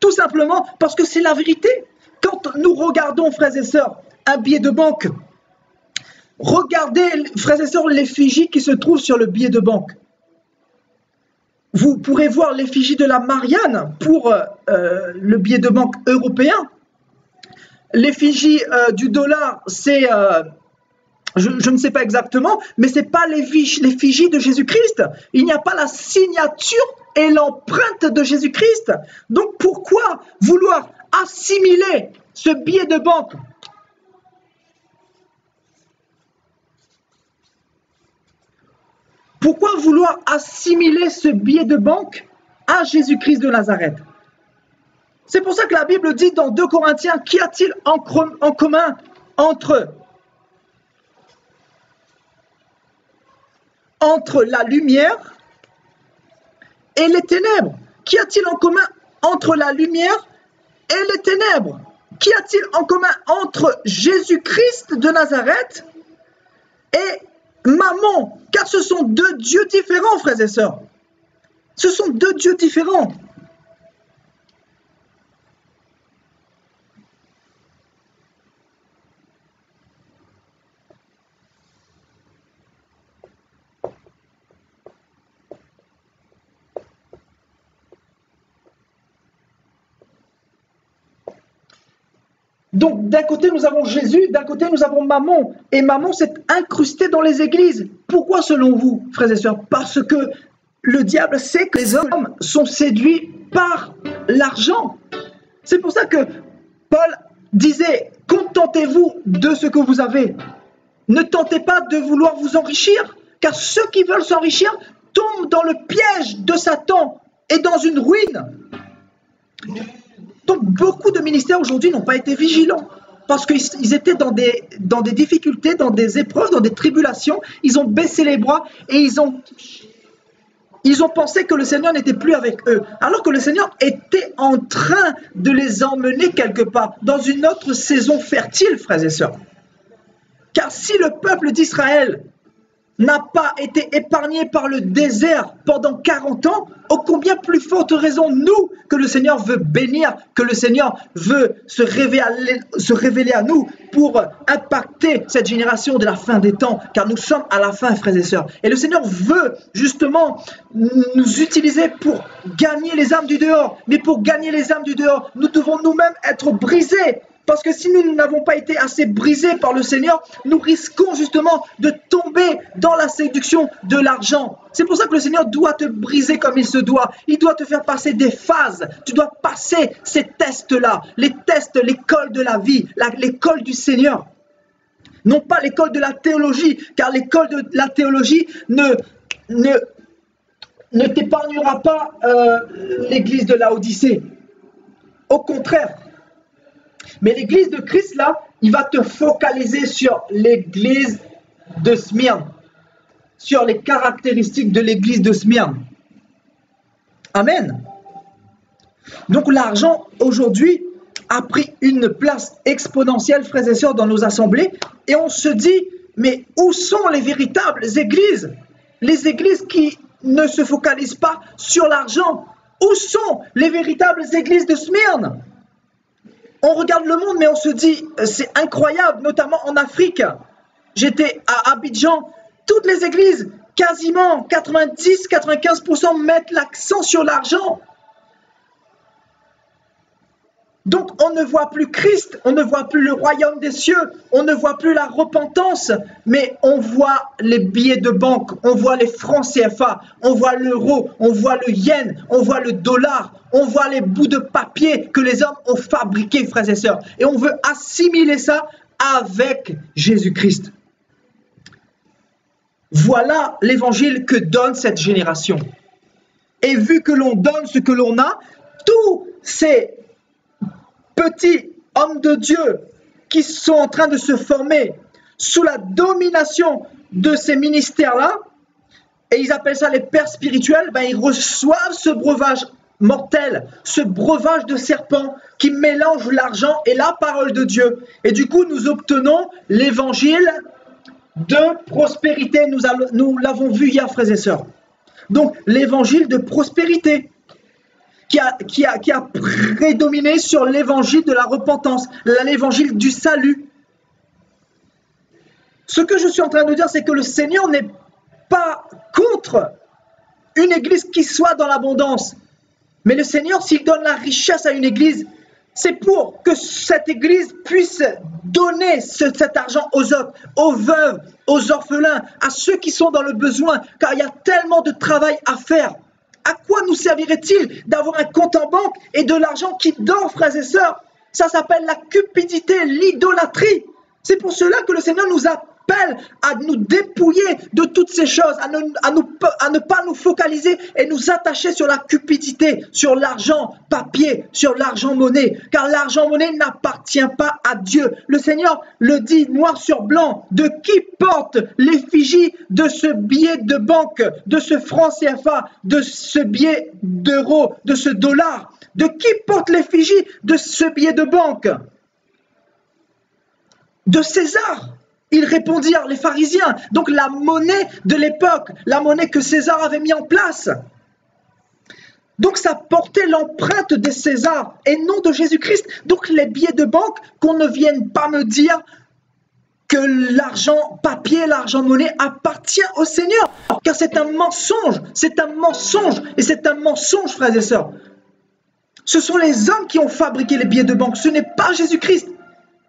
tout simplement parce que c'est la vérité. Quand nous regardons, frères et sœurs, un billet de banque, regardez, frères et sœurs, l'effigie qui se trouve sur le billet de banque. Vous pourrez voir l'effigie de la Marianne pour le billet de banque européen. L'effigie du dollar, c'est, je ne sais pas exactement, mais ce n'est pas l'effigie de Jésus-Christ. Il n'y a pas la signature et l'empreinte de Jésus-Christ. Donc pourquoi vouloir assimiler ce billet de banque ? Pourquoi vouloir assimiler ce billet de banque à Jésus-Christ de Nazareth? C'est pour ça que la Bible dit dans 2 Corinthiens, qu'y a-t-il en commun entre la lumière et les ténèbres? Qu'y a-t-il en commun entre la lumière et les ténèbres? Qu'y a-t-il en commun entre Jésus-Christ de Nazareth et Mammon? Car ce sont deux dieux différents, frères et sœurs. Ce sont deux dieux différents. Donc, d'un côté, nous avons Jésus, d'un côté, nous avons Mammon. Et Mammon s'est incrusté dans les églises. Pourquoi, selon vous, frères et sœurs? Parce que le diable sait que les hommes sont séduits par l'argent. C'est pour ça que Paul disait, contentez-vous de ce que vous avez. Ne tentez pas de vouloir vous enrichir, car ceux qui veulent s'enrichir tombent dans le piège de Satan et dans une ruine. Donc, beaucoup de ministères aujourd'hui n'ont pas été vigilants parce qu'ils étaient dans des difficultés, dans des épreuves, dans des tribulations. Ils ont baissé les bras et ils ont pensé que le Seigneur n'était plus avec eux, alors que le Seigneur était en train de les emmener quelque part, dans une autre saison fertile, frères et sœurs. Car si le peuple d'Israël n'a pas été épargné par le désert pendant 40 ans, ô combien plus forte raison, nous, que le Seigneur veut bénir, que le Seigneur veut se révéler à nous pour impacter cette génération de la fin des temps, car nous sommes à la fin, frères et sœurs. Et le Seigneur veut justement nous utiliser pour gagner les âmes du dehors. Mais pour gagner les âmes du dehors, nous devons nous-mêmes être brisés. Parce que si nous n'avons pas été assez brisés par le Seigneur, nous risquons justement de tomber dans la séduction de l'argent. C'est pour ça que le Seigneur doit te briser comme il se doit. Il doit te faire passer des phases. Tu dois passer ces tests-là. Les tests, l'école de la vie, l'école du Seigneur. Non pas l'école de la théologie, car l'école de la théologie ne t'épargnera pas l'église de Laodicée. Au contraire. Mais l'église de Christ, là, il va te focaliser sur l'église de Smyrne, sur les caractéristiques de l'église de Smyrne. Amen. Donc l'argent, aujourd'hui, a pris une place exponentielle, frères et sœurs, dans nos assemblées. Et on se dit, mais où sont les véritables églises? Les églises qui ne se focalisent pas sur l'argent. Où sont les véritables églises de Smyrne? On regarde le monde, mais on se dit, c'est incroyable, notamment en Afrique. J'étais à Abidjan, toutes les églises, quasiment 90-95% mettent l'accent sur l'argent. Donc on ne voit plus Christ, on ne voit plus le royaume des cieux, on ne voit plus la repentance, mais on voit les billets de banque, on voit les francs CFA, on voit l'euro, on voit le yen, on voit le dollar, on voit les bouts de papier que les hommes ont fabriqués, frères et sœurs. Et on veut assimiler ça avec Jésus-Christ. Voilà l'évangile que donne cette génération. Et vu que l'on donne ce que l'on a, tous ces petits hommes de Dieu qui sont en train de se former sous la domination de ces ministères-là, et ils appellent ça les pères spirituels, ben ils reçoivent ce breuvage mortel, ce breuvage de serpent qui mélange l'argent et la parole de Dieu. Et du coup, nous obtenons l'évangile de prospérité. Nous l'avons vu hier, frères et sœurs. Donc, l'évangile de prospérité qui a prédominé sur l'évangile de la repentance, l'évangile du salut. Ce que je suis en train de dire, c'est que le Seigneur n'est pas contre une église qui soit dans l'abondance. Mais le Seigneur, s'il donne la richesse à une église, c'est pour que cette église puisse donner cet argent aux autres, aux veuves, aux orphelins, à ceux qui sont dans le besoin, car il y a tellement de travail à faire. À quoi nous servirait-il d'avoir un compte en banque et de l'argent qui dort, frères et sœurs? Ça s'appelle la cupidité, l'idolâtrie. C'est pour cela que le Seigneur nous appelle à nous dépouiller de toutes ces choses, à ne pas nous focaliser et nous attacher sur la cupidité, sur l'argent papier, sur l'argent monnaie, car l'argent monnaie n'appartient pas à Dieu. Le Seigneur le dit noir sur blanc, de qui porte l'effigie de ce billet de banque, de ce franc CFA, de ce billet d'euro, de ce dollar, de qui porte l'effigie de ce billet de banque? De César. Ils répondirent, les pharisiens, donc la monnaie de l'époque, la monnaie que César avait mis en place. Donc ça portait l'empreinte de César et non de Jésus-Christ. Donc les billets de banque, qu'on ne vienne pas me dire que l'argent papier, l'argent monnaie appartient au Seigneur. Car c'est un mensonge, et c'est un mensonge, frères et sœurs. Ce sont les hommes qui ont fabriqué les billets de banque, ce n'est pas Jésus-Christ.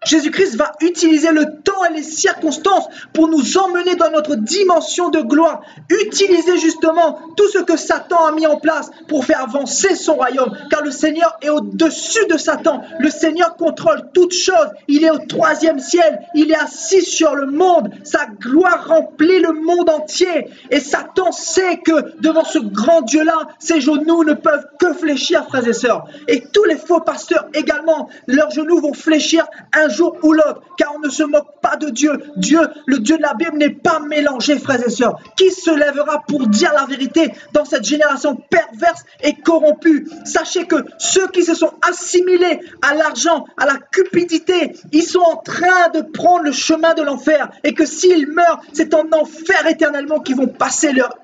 Jésus-Christ va utiliser le temps et les circonstances pour nous emmener dans notre dimension de gloire. Utiliser justement tout ce que Satan a mis en place pour faire avancer son royaume. Car le Seigneur est au-dessus de Satan. Le Seigneur contrôle toutes choses. Il est au 3e ciel. Il est assis sur le monde. Sa gloire remplit le monde entier. Et Satan sait que devant ce grand Dieu-là, ses genoux ne peuvent que fléchir, frères et sœurs. Et tous les faux pasteurs également, leurs genoux vont fléchir un jour ou l'autre, car on ne se moque pas de Dieu. Dieu, le Dieu de la Bible n'est pas mélangé, frères et sœurs. Qui se lèvera pour dire la vérité dans cette génération perverse et corrompue? Sachez que ceux qui se sont assimilés à l'argent, à la cupidité, ils sont en train de prendre le chemin de l'enfer, et que s'ils meurent, c'est en enfer éternellement qu'ils vont passer leur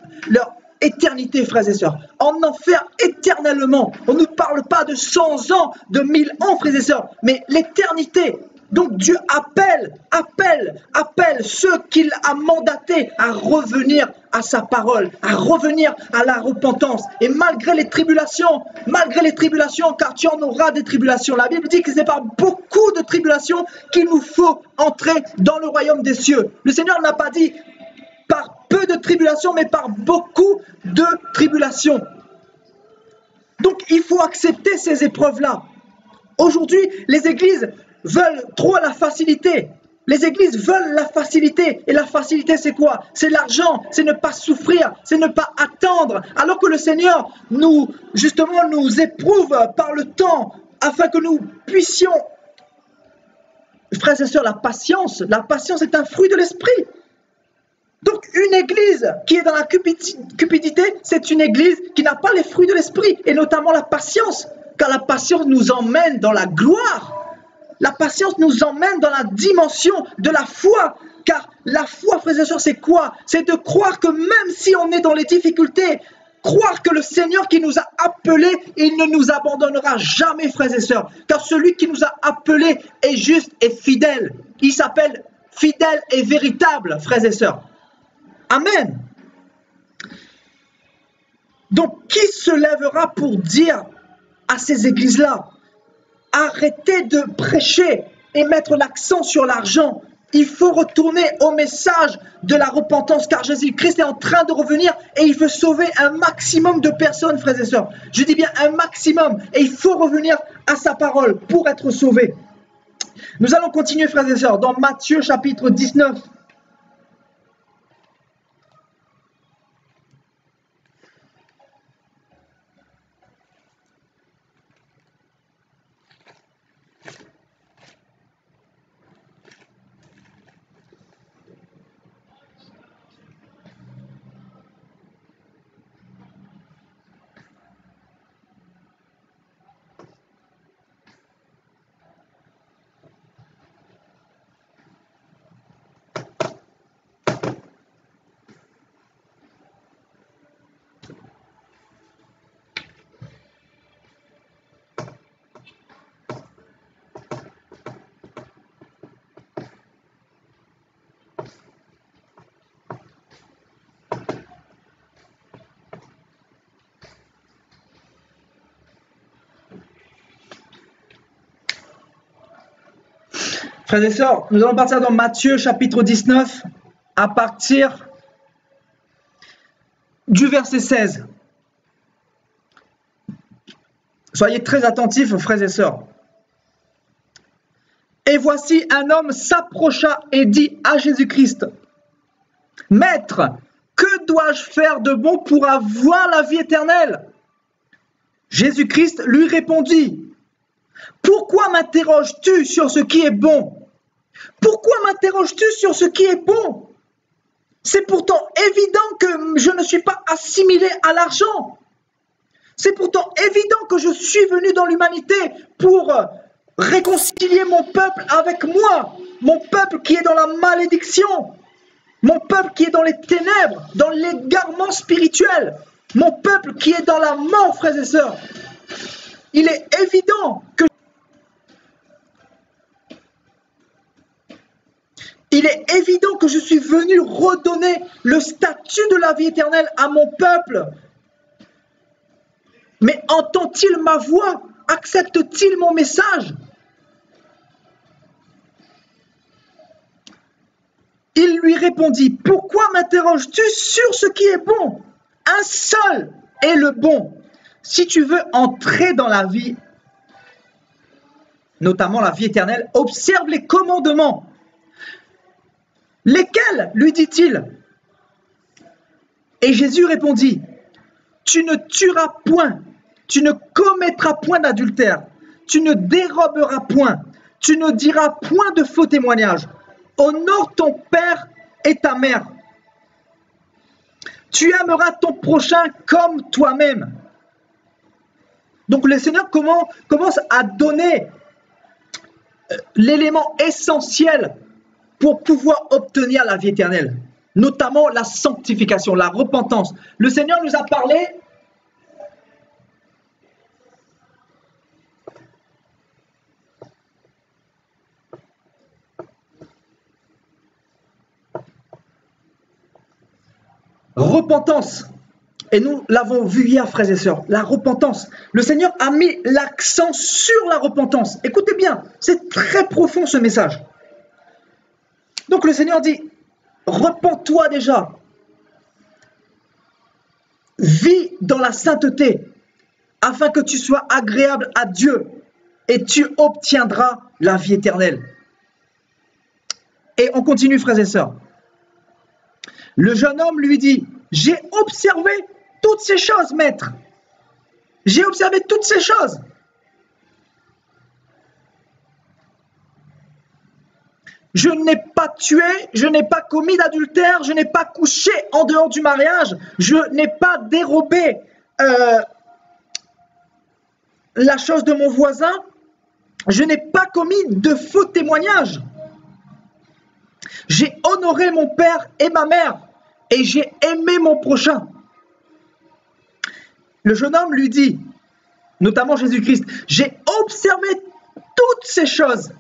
éternité, frères et sœurs, en enfer éternellement. On ne parle pas de 100 ans, de 1000 ans, frères et sœurs, mais l'éternité. Donc Dieu appelle ceux qu'il a mandatés à revenir à sa parole, à revenir à la repentance. Et malgré les tribulations, car tu en auras des tribulations. La Bible dit que c'est par beaucoup de tribulations qu'il nous faut entrer dans le royaume des cieux. Le Seigneur n'a pas dit par peu de tribulations, mais par beaucoup de tribulations. Donc il faut accepter ces épreuves-là. Aujourd'hui, les églises veulent trop la facilité. Les églises veulent la facilité. Et la facilité, c'est quoi? C'est l'argent, c'est ne pas souffrir, c'est ne pas attendre. Alors que le Seigneur nous éprouve par le temps afin que nous puissions... Frères et sœurs, la patience est un fruit de l'esprit. Donc une église qui est dans la cupidité, c'est une église qui n'a pas les fruits de l'esprit, et notamment la patience, car la patience nous emmène dans la gloire. La patience nous emmène dans la dimension de la foi, car la foi, frères et sœurs, c'est quoi? C'est de croire que même si on est dans les difficultés, croire que le Seigneur qui nous a appelés, il ne nous abandonnera jamais, frères et sœurs, car celui qui nous a appelés est juste et fidèle. Il s'appelle fidèle et véritable, frères et sœurs. Amen. Donc, qui se lèvera pour dire à ces églises-là arrêter de prêcher et mettre l'accent sur l'argent. Il faut retourner au message de la repentance, car Jésus-Christ est en train de revenir et il veut sauver un maximum de personnes, frères et sœurs. Je dis bien un maximum, et il faut revenir à sa parole pour être sauvé. Nous allons continuer, frères et sœurs, dans Matthieu chapitre 19. Frères et sœurs, nous allons partir dans Matthieu chapitre 19 à partir du verset 16. Soyez très attentifs, frères et sœurs. Et voici un homme s'approcha et dit à Jésus-Christ, « Maître, que dois-je faire de bon pour avoir la vie éternelle ?» Jésus-Christ lui répondit, « Pourquoi m'interroges-tu sur ce qui est bon ? Pourquoi m'interroges-tu sur ce qui est bon? C'est pourtant évident que je ne suis pas assimilé à l'argent. C'est pourtant évident que je suis venu dans l'humanité pour réconcilier mon peuple avec moi, mon peuple qui est dans la malédiction, mon peuple qui est dans les ténèbres, dans l'égarement spirituel, mon peuple qui est dans la mort, frères et sœurs. Il est évident que je suis venu redonner le statut de la vie éternelle à mon peuple. Mais entend-il ma voix? Accepte-t-il mon message? Il lui répondit, « Pourquoi m'interroges-tu sur ce qui est bon? Un seul est le bon. Si tu veux entrer dans la vie, notamment la vie éternelle, observe les commandements. » Lesquels, lui dit-il? Et Jésus répondit, « Tu ne tueras point, tu ne commettras point d'adultère, tu ne déroberas point, tu ne diras point de faux témoignages. Honore ton père et ta mère. Tu aimeras ton prochain comme toi-même. » Donc le Seigneur commence à donner l'élément essentiel pour pouvoir obtenir la vie éternelle, notamment la sanctification, la repentance. Le Seigneur nous a parlé repentance. Et nous l'avons vu hier, frères et sœurs, la repentance. Le Seigneur a mis l'accent sur la repentance. Écoutez bien, c'est très profond ce message. Donc le Seigneur dit, repens-toi déjà. Vis dans la sainteté, afin que tu sois agréable à Dieu, et tu obtiendras la vie éternelle. Et on continue, frères et sœurs. Le jeune homme lui dit, j'ai observé toutes ces choses, maître. J'ai observé toutes ces choses. Je n'ai pas tué, je n'ai pas commis d'adultère, je n'ai pas couché en dehors du mariage, je n'ai pas dérobé la chose de mon voisin, je n'ai pas commis de faux témoignages. J'ai honoré mon père et ma mère et j'ai aimé mon prochain. Le jeune homme lui dit, notamment Jésus-Christ, j'ai observé toutes ces choses.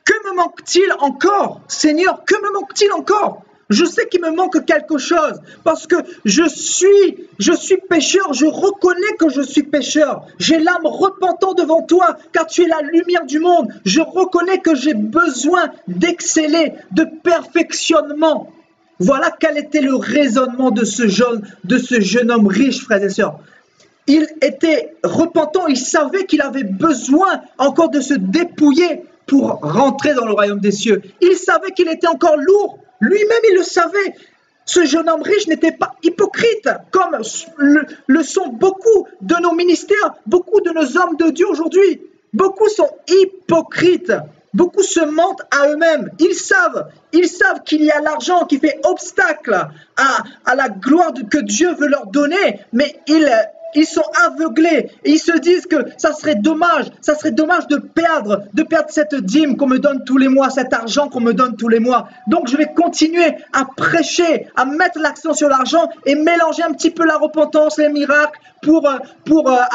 Que me manque-t-il encore? Seigneur, que me manque-t-il encore Je sais qu'il me manque quelque chose parce que je suis pécheur. Je reconnais que je suis pécheur. J'ai l'âme repentant devant toi car tu es la lumière du monde. Je reconnais que j'ai besoin d'exceller, de perfectionnement. Voilà quel était le raisonnement de ce jeune homme riche, frères et sœurs. Il était repentant, il savait qu'il avait besoin encore de se dépouiller pour rentrer dans le royaume des cieux. Il savait qu'il était encore lourd. Lui-même, il le savait. Ce jeune homme riche n'était pas hypocrite, comme le sont beaucoup de nos ministères, beaucoup de nos hommes de Dieu aujourd'hui. Beaucoup sont hypocrites. Beaucoup se mentent à eux-mêmes. Ils savent qu'il y a l'argent qui fait obstacle à la gloire que Dieu veut leur donner, mais ils sont aveuglés et ils se disent que ça serait dommage de perdre cette dîme qu'on me donne tous les mois, cet argent qu'on me donne tous les mois. Donc je vais continuer à prêcher, à mettre l'accent sur l'argent et mélanger un petit peu la repentance, les miracles pour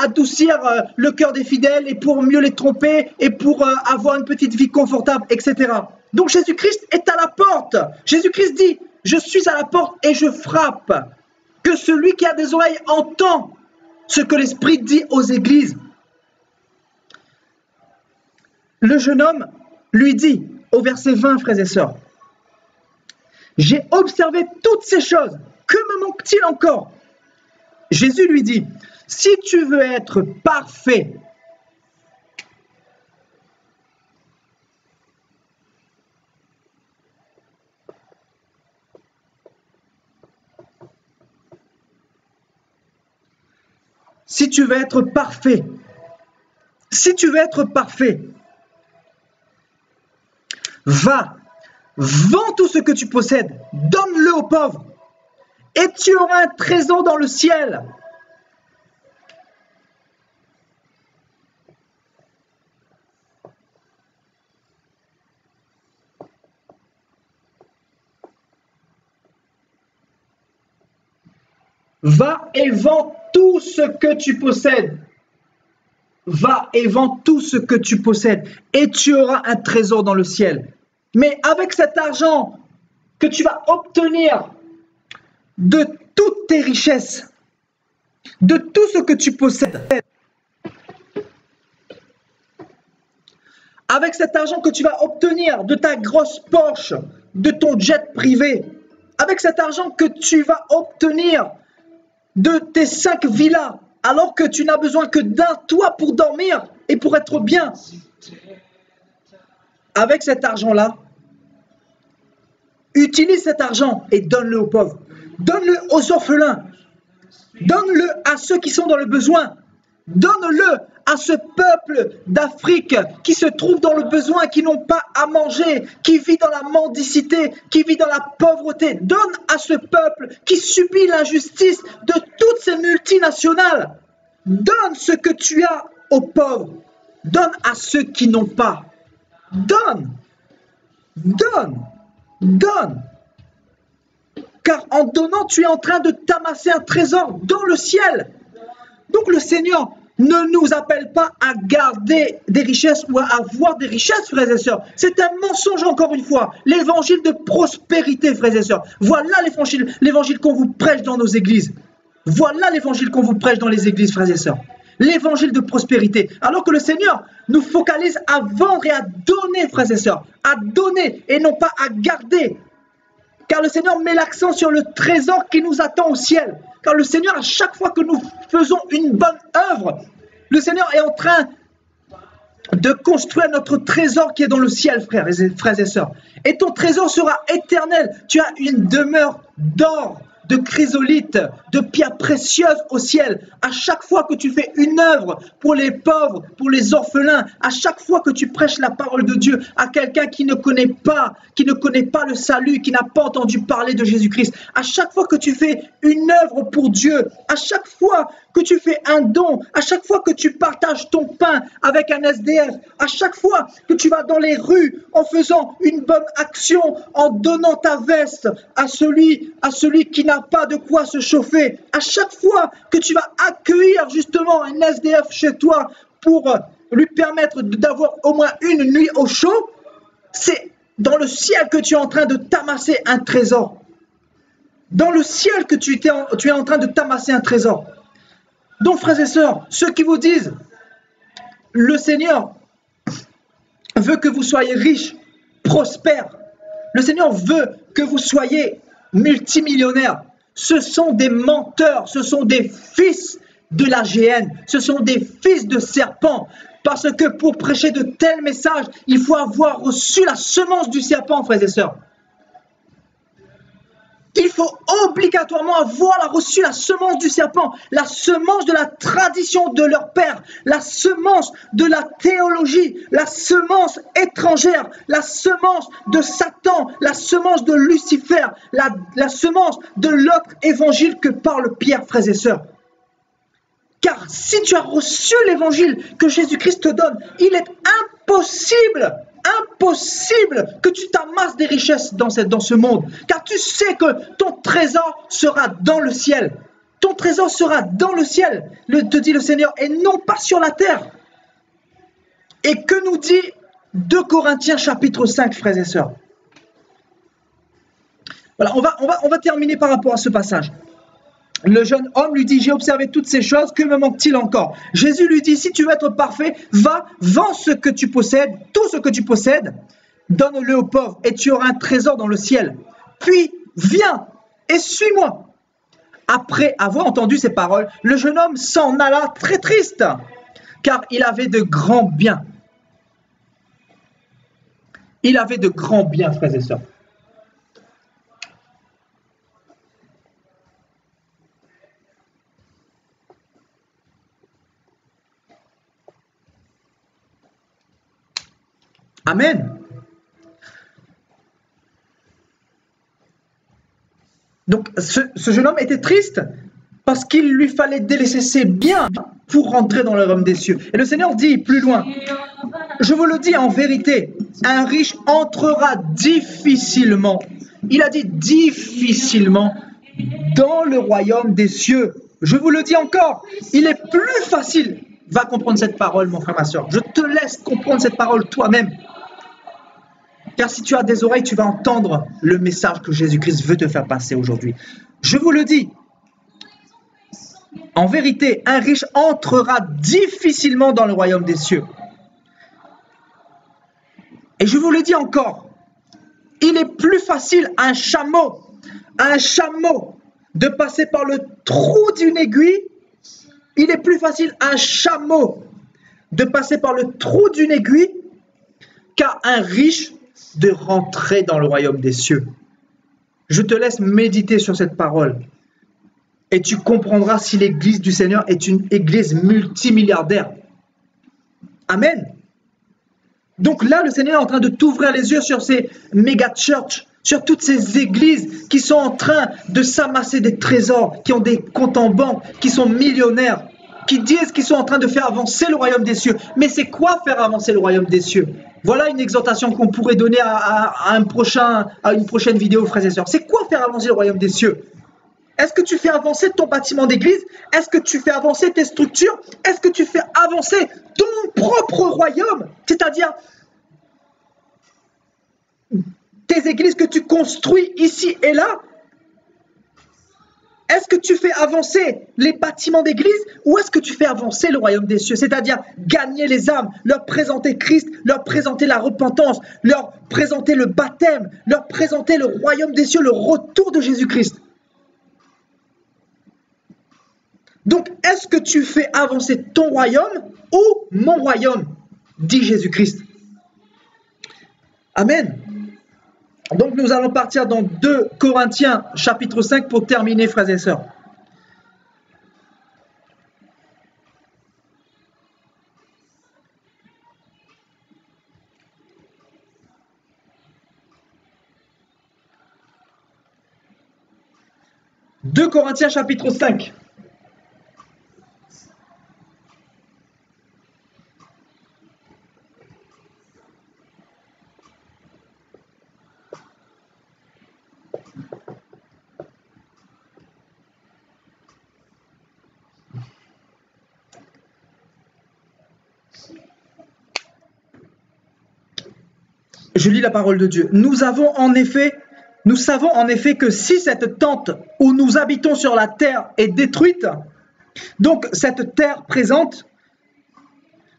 adoucir le cœur des fidèles et pour mieux les tromper et pour avoir une petite vie confortable, etc. Donc Jésus-Christ est à la porte. Jésus-Christ dit, je suis à la porte et je frappe. Que celui qui a des oreilles entend ce que l'Esprit dit aux églises. Le jeune homme lui dit, au verset 20, frères et sœurs, « J'ai observé toutes ces choses. Que me manque-t-il encore ?» Jésus lui dit, « Si tu veux être parfait, si tu veux être parfait, va, vends tout ce que tu possèdes, donne-le aux pauvres, et tu auras un trésor dans le ciel. Va et vends tout ce que tu possèdes. Va et vends tout ce que tu possèdes et tu auras un trésor dans le ciel. Mais avec cet argent que tu vas obtenir de toutes tes richesses, de tout ce que tu possèdes, avec cet argent que tu vas obtenir de ta grosse Porsche, de ton jet privé, avec cet argent que tu vas obtenir de tes 5 villas, alors que tu n'as besoin que d'un toit pour dormir et pour être bien. Avec cet argent-là, utilise cet argent et donne-le aux pauvres. Donne-le aux orphelins. Donne-le à ceux qui sont dans le besoin. Donne-le à ce peuple d'Afrique qui se trouve dans le besoin, qui n'ont pas à manger, qui vit dans la mendicité, qui vit dans la pauvreté. Donne à ce peuple qui subit l'injustice de toutes ces multinationales. Donne ce que tu as aux pauvres. Donne à ceux qui n'ont pas. Donne. Donne. Donne. Car en donnant, tu es en train de t'amasser un trésor dans le ciel. Donc le Seigneur ne nous appelle pas à garder des richesses ou à avoir des richesses, frères et sœurs. C'est un mensonge, encore une fois. L'évangile de prospérité, frères et sœurs. Voilà l'évangile qu'on vous prêche dans nos églises. Voilà l'évangile qu'on vous prêche dans les églises, frères et sœurs. L'évangile de prospérité. Alors que le Seigneur nous focalise à vendre et à donner, frères et sœurs. À donner et non pas à garder. Car le Seigneur met l'accent sur le trésor qui nous attend au ciel. Car le Seigneur, à chaque fois que nous faisons une bonne œuvre, le Seigneur est en train de construire notre trésor qui est dans le ciel, frères et sœurs. Et ton trésor sera éternel. Tu as une demeure d'or, de chrysolite, de pierres précieuses au ciel. À chaque fois que tu fais une œuvre pour les pauvres, pour les orphelins, à chaque fois que tu prêches la parole de Dieu à quelqu'un qui ne connaît pas le salut, qui n'a pas entendu parler de Jésus-Christ, à chaque fois que tu fais une œuvre pour Dieu, à chaque fois que tu fais un don, à chaque fois que tu partages ton pain avec un SDF, à chaque fois que tu vas dans les rues en faisant une bonne action, en donnant ta veste à celui qui n'a pas de quoi se chauffer, à chaque fois que tu vas accueillir justement un SDF chez toi pour lui permettre d'avoir au moins une nuit au chaud, c'est dans le ciel que tu es en train de t'amasser un trésor. dans le ciel que tu es en train de t'amasser un trésor. Donc, frères et sœurs, ceux qui vous disent, le Seigneur veut que vous soyez riches, prospères, le Seigneur veut que vous soyez multimillionnaires, ce sont des menteurs, ce sont des fils de la géhenne, ce sont des fils de serpents, parce que pour prêcher de tels messages, il faut avoir reçu la semence du serpent, frères et sœurs. Il faut obligatoirement avoir reçu la semence du serpent, la semence de la tradition de leur père, la semence de la théologie, la semence étrangère, la semence de Satan, la semence de Lucifer, la semence de l'autre évangile que parle Pierre, frères et sœurs. Car si tu as reçu l'évangile que Jésus-Christ te donne, il est impossible que tu t'amasses des richesses dans ce monde. Car tu sais que ton trésor sera dans le ciel. Ton trésor sera dans le ciel, te dit le Seigneur, et non pas sur la terre. Et que nous dit 2 Corinthiens chapitre 5, frères et sœurs? Voilà, on va terminer par rapport à ce passage. Le jeune homme lui dit, j'ai observé toutes ces choses, que me manque-t-il encore? Jésus lui dit, si tu veux être parfait, va, vends ce que tu possèdes, tout ce que tu possèdes, donne-le aux pauvres et tu auras un trésor dans le ciel. Puis, viens et suis-moi. Après avoir entendu ces paroles, le jeune homme s'en alla très triste, car il avait de grands biens. Il avait de grands biens, frères et sœurs. Amen. Donc, ce jeune homme était triste parce qu'il lui fallait délaisser ses biens pour rentrer dans le royaume des cieux. Et le Seigneur dit plus loin, je vous le dis en vérité, un riche entrera difficilement, il a dit difficilement, dans le royaume des cieux. Je vous le dis encore, il est plus facile, va comprendre cette parole, mon frère, ma soeur, je te laisse comprendre cette parole toi-même. Car si tu as des oreilles, tu vas entendre le message que Jésus-Christ veut te faire passer aujourd'hui. Je vous le dis, en vérité, un riche entrera difficilement dans le royaume des cieux. Et je vous le dis encore, il est plus facile à un chameau de passer par le trou d'une aiguille. Il est plus facile à un chameau de passer par le trou d'une aiguille qu'à un riche de rentrer dans le royaume des cieux. Je te laisse méditer sur cette parole et tu comprendras si l'église du Seigneur est une église multimilliardaire. Amen. Donc là, le Seigneur est en train de t'ouvrir les yeux sur ces méga churches, sur toutes ces églises qui sont en train de s'amasser des trésors, qui ont des comptes en banque, qui sont millionnaires, qui disent qu'ils sont en train de faire avancer le royaume des cieux. Mais c'est quoi faire avancer le royaume des cieux? Voilà une exhortation qu'on pourrait donner à une prochaine vidéo, frères et sœurs. C'est quoi faire avancer le royaume des cieux? Est-ce que tu fais avancer ton bâtiment d'église? Est-ce que tu fais avancer tes structures? Est-ce que tu fais avancer ton propre royaume? C'est-à-dire tes églises que tu construis ici et là? Est-ce que tu fais avancer les bâtiments d'église ou est-ce que tu fais avancer le royaume des cieux? C'est-à-dire gagner les âmes, leur présenter Christ, leur présenter la repentance, leur présenter le baptême, leur présenter le royaume des cieux, le retour de Jésus-Christ. Donc, est-ce que tu fais avancer ton royaume ou mon royaume, dit Jésus-Christ? Amen. Donc, nous allons partir dans 2 Corinthiens, chapitre 5, pour terminer, frères et sœurs. « 2 Corinthiens, chapitre 5. Je lis la parole de Dieu. Nous avons en effet Nous savons en effet que si cette tente où nous habitons sur la terre est détruite, donc cette terre présente,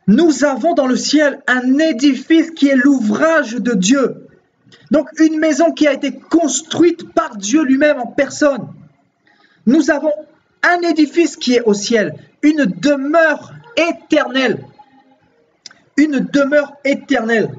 nous avons dans le ciel un édifice qui est l'ouvrage de Dieu. Donc une maison qui a été construite par Dieu lui-même en personne. Nous avons un édifice qui est au ciel, une demeure éternelle. Une demeure éternelle.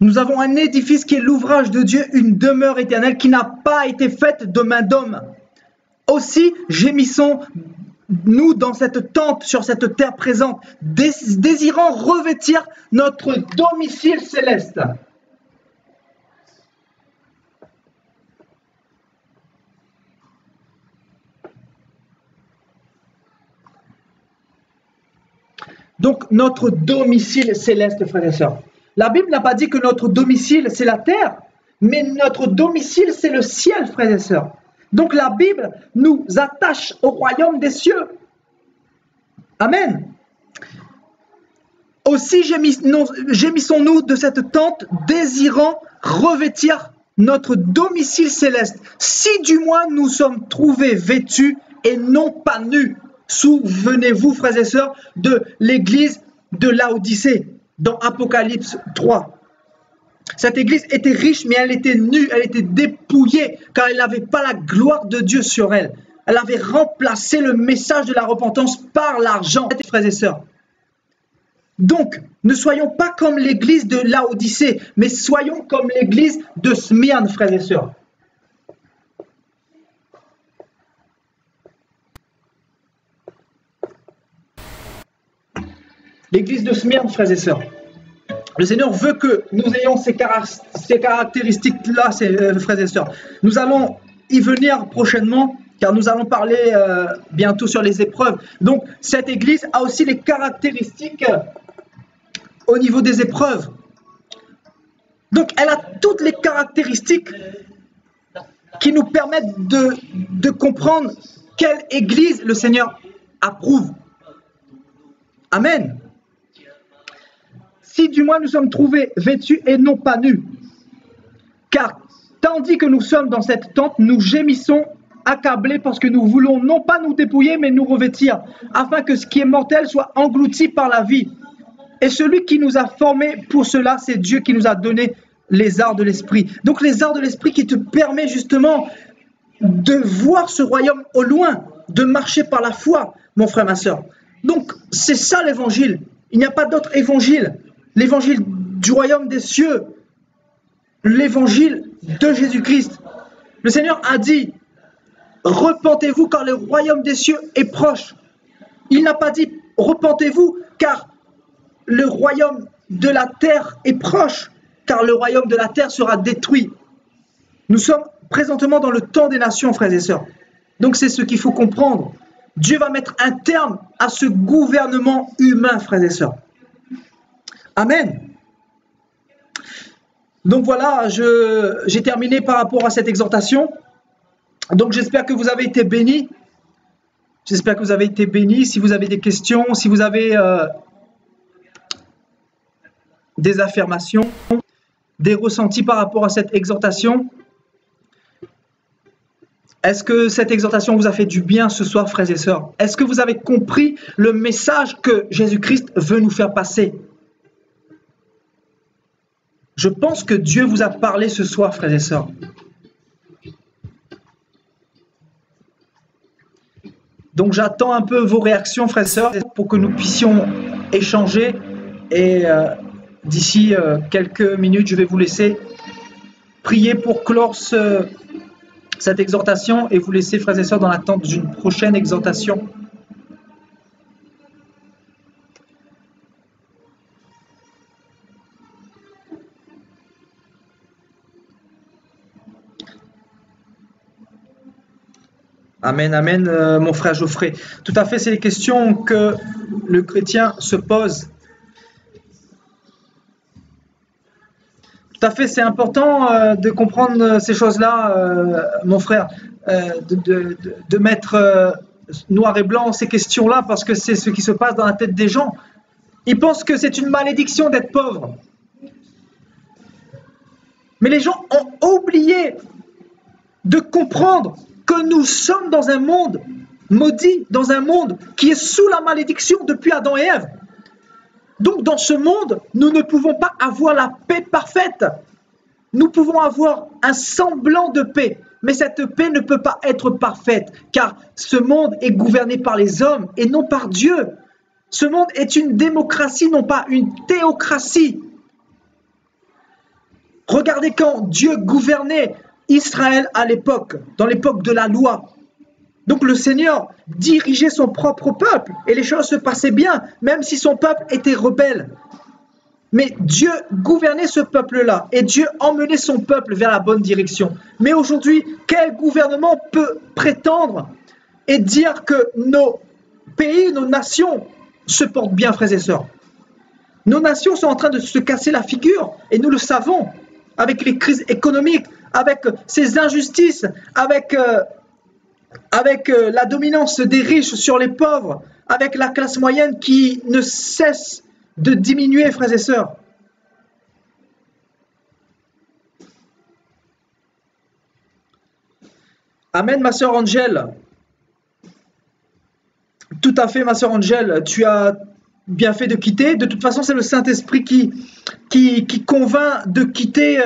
Nous avons un édifice qui est l'ouvrage de Dieu, une demeure éternelle qui n'a pas été faite de main d'homme. Aussi, gémissons-nous dans cette tente, sur cette terre présente, désirant revêtir notre domicile céleste. Donc, notre domicile céleste, frères et sœurs. La Bible n'a pas dit que notre domicile, c'est la terre, mais notre domicile, c'est le ciel, frères et sœurs. Donc la Bible nous attache au royaume des cieux. Amen. Aussi gémissons-nous de cette tente, désirant revêtir notre domicile céleste. Si du moins nous sommes trouvés vêtus et non pas nus. Souvenez-vous, frères et sœurs, de l'église de Laodicée. Dans Apocalypse 3. Cette église était riche, mais elle était nue, elle était dépouillée, car elle n'avait pas la gloire de Dieu sur elle. Elle avait remplacé le message de la repentance par l'argent, frères et sœurs. Donc, ne soyons pas comme l'église de Laodicée, mais soyons comme l'église de Smyrne, frères et sœurs. L'église de Smyrne, frères et sœurs. Le Seigneur veut que nous ayons ces caractéristiques-là, frères et sœurs. Nous allons y venir prochainement, car nous allons parler bientôt sur les épreuves. Donc, cette église a aussi les caractéristiques au niveau des épreuves. Donc, elle a toutes les caractéristiques qui nous permettent de comprendre quelle église le Seigneur approuve. Amen. Si du moins nous sommes trouvés vêtus et non pas nus. Car tandis que nous sommes dans cette tente, nous gémissons accablés parce que nous voulons non pas nous dépouiller, mais nous revêtir, afin que ce qui est mortel soit englouti par la vie. Et celui qui nous a formés pour cela, c'est Dieu qui nous a donné les arts de l'esprit. Donc les arts de l'esprit qui te permettent justement de voir ce royaume au loin, de marcher par la foi, mon frère, ma soeur. Donc c'est ça l'évangile. Il n'y a pas d'autre évangile. L'évangile du royaume des cieux, l'évangile de Jésus-Christ. Le Seigneur a dit, repentez-vous car le royaume des cieux est proche. Il n'a pas dit, repentez-vous car le royaume de la terre est proche, car le royaume de la terre sera détruit. Nous sommes présentement dans le temps des nations, frères et sœurs. Donc c'est ce qu'il faut comprendre. Dieu va mettre un terme à ce gouvernement humain, frères et sœurs. Amen. Donc voilà, j'ai terminé par rapport à cette exhortation. Donc j'espère que vous avez été bénis. J'espère que vous avez été bénis. Si vous avez des questions, si vous avez des affirmations, des ressentis par rapport à cette exhortation, est-ce que cette exhortation vous a fait du bien ce soir, frères et sœurs? Est-ce que vous avez compris le message que Jésus-Christ veut nous faire passer? Je pense que Dieu vous a parlé ce soir, frères et sœurs. Donc j'attends un peu vos réactions, frères et sœurs, pour que nous puissions échanger. Et d'ici quelques minutes, je vais vous laisser prier pour clore cette exhortation et vous laisser, frères et sœurs, dans l'attente d'une prochaine exhortation. Amen, amen, mon frère Geoffrey. Tout à fait, c'est les questions que le chrétien se pose. Tout à fait, c'est important de comprendre ces choses-là, mon frère, de mettre noir et blanc ces questions-là, parce que c'est ce qui se passe dans la tête des gens. Ils pensent que c'est une malédiction d'être pauvre. Mais les gens ont oublié de comprendre que nous sommes dans un monde maudit, dans un monde qui est sous la malédiction depuis Adam et Ève. Donc dans ce monde, nous ne pouvons pas avoir la paix parfaite. Nous pouvons avoir un semblant de paix, mais cette paix ne peut pas être parfaite, car ce monde est gouverné par les hommes et non par Dieu. Ce monde est une démocratie, non pas une théocratie. Regardez quand Dieu gouvernait Israël à l'époque, dans l'époque de la loi. Donc le Seigneur dirigeait son propre peuple et les choses se passaient bien, même si son peuple était rebelle. Mais Dieu gouvernait ce peuple-là et Dieu emmenait son peuple vers la bonne direction. Mais aujourd'hui, quel gouvernement peut prétendre et dire que nos pays, nos nations se portent bien, frères et sœurs? Nos nations sont en train de se casser la figure et nous le savons, avec les crises économiques, avec ces injustices, avec la dominance des riches sur les pauvres, avec la classe moyenne qui ne cesse de diminuer, frères et sœurs. Amen, ma sœur Angèle. Tout à fait, ma sœur Angèle, tu as bien fait de quitter. De toute façon, c'est le Saint-Esprit qui convainc de quitter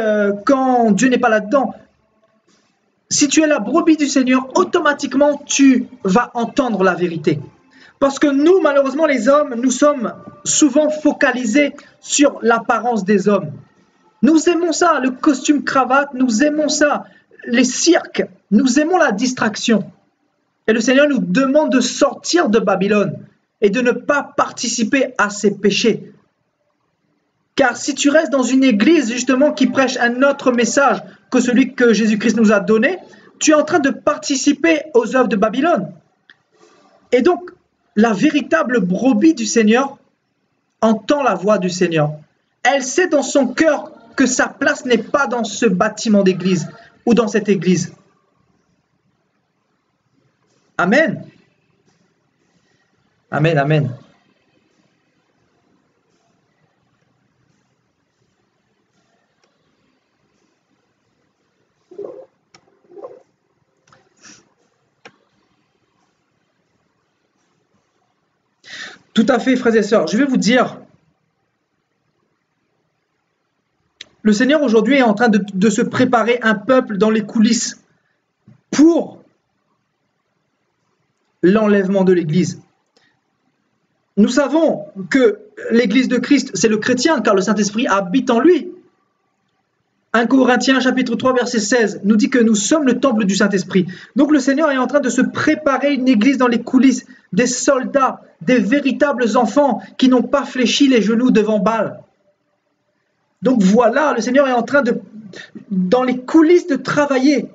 quand Dieu n'est pas là-dedans. Si tu es la brebis du Seigneur, automatiquement, tu vas entendre la vérité. Parce que nous, malheureusement, les hommes, nous sommes souvent focalisés sur l'apparence des hommes. Nous aimons ça, le costume cravate, nous aimons ça, les cirques, nous aimons la distraction. Et le Seigneur nous demande de sortir de Babylone et de ne pas participer à ses péchés. Car si tu restes dans une église justement qui prêche un autre message que celui que Jésus-Christ nous a donné, tu es en train de participer aux œuvres de Babylone. Et donc, la véritable brebis du Seigneur entend la voix du Seigneur. Elle sait dans son cœur que sa place n'est pas dans ce bâtiment d'église ou dans cette église. Amen. Amen, amen. Tout à fait, frères et sœurs. Je vais vous dire, le Seigneur aujourd'hui est en train de se préparer un peuple dans les coulisses pour l'enlèvement de l'Église. Nous savons que l'Église de Christ, c'est le chrétien, car le Saint-Esprit habite en lui. 1 Corinthiens chapitre 3 verset 16 nous dit que nous sommes le temple du Saint-Esprit. Donc le Seigneur est en train de se préparer une église dans les coulisses, des soldats, des véritables enfants qui n'ont pas fléchi les genoux devant Baal. Donc voilà, le Seigneur est en train dans les coulisses de travailler.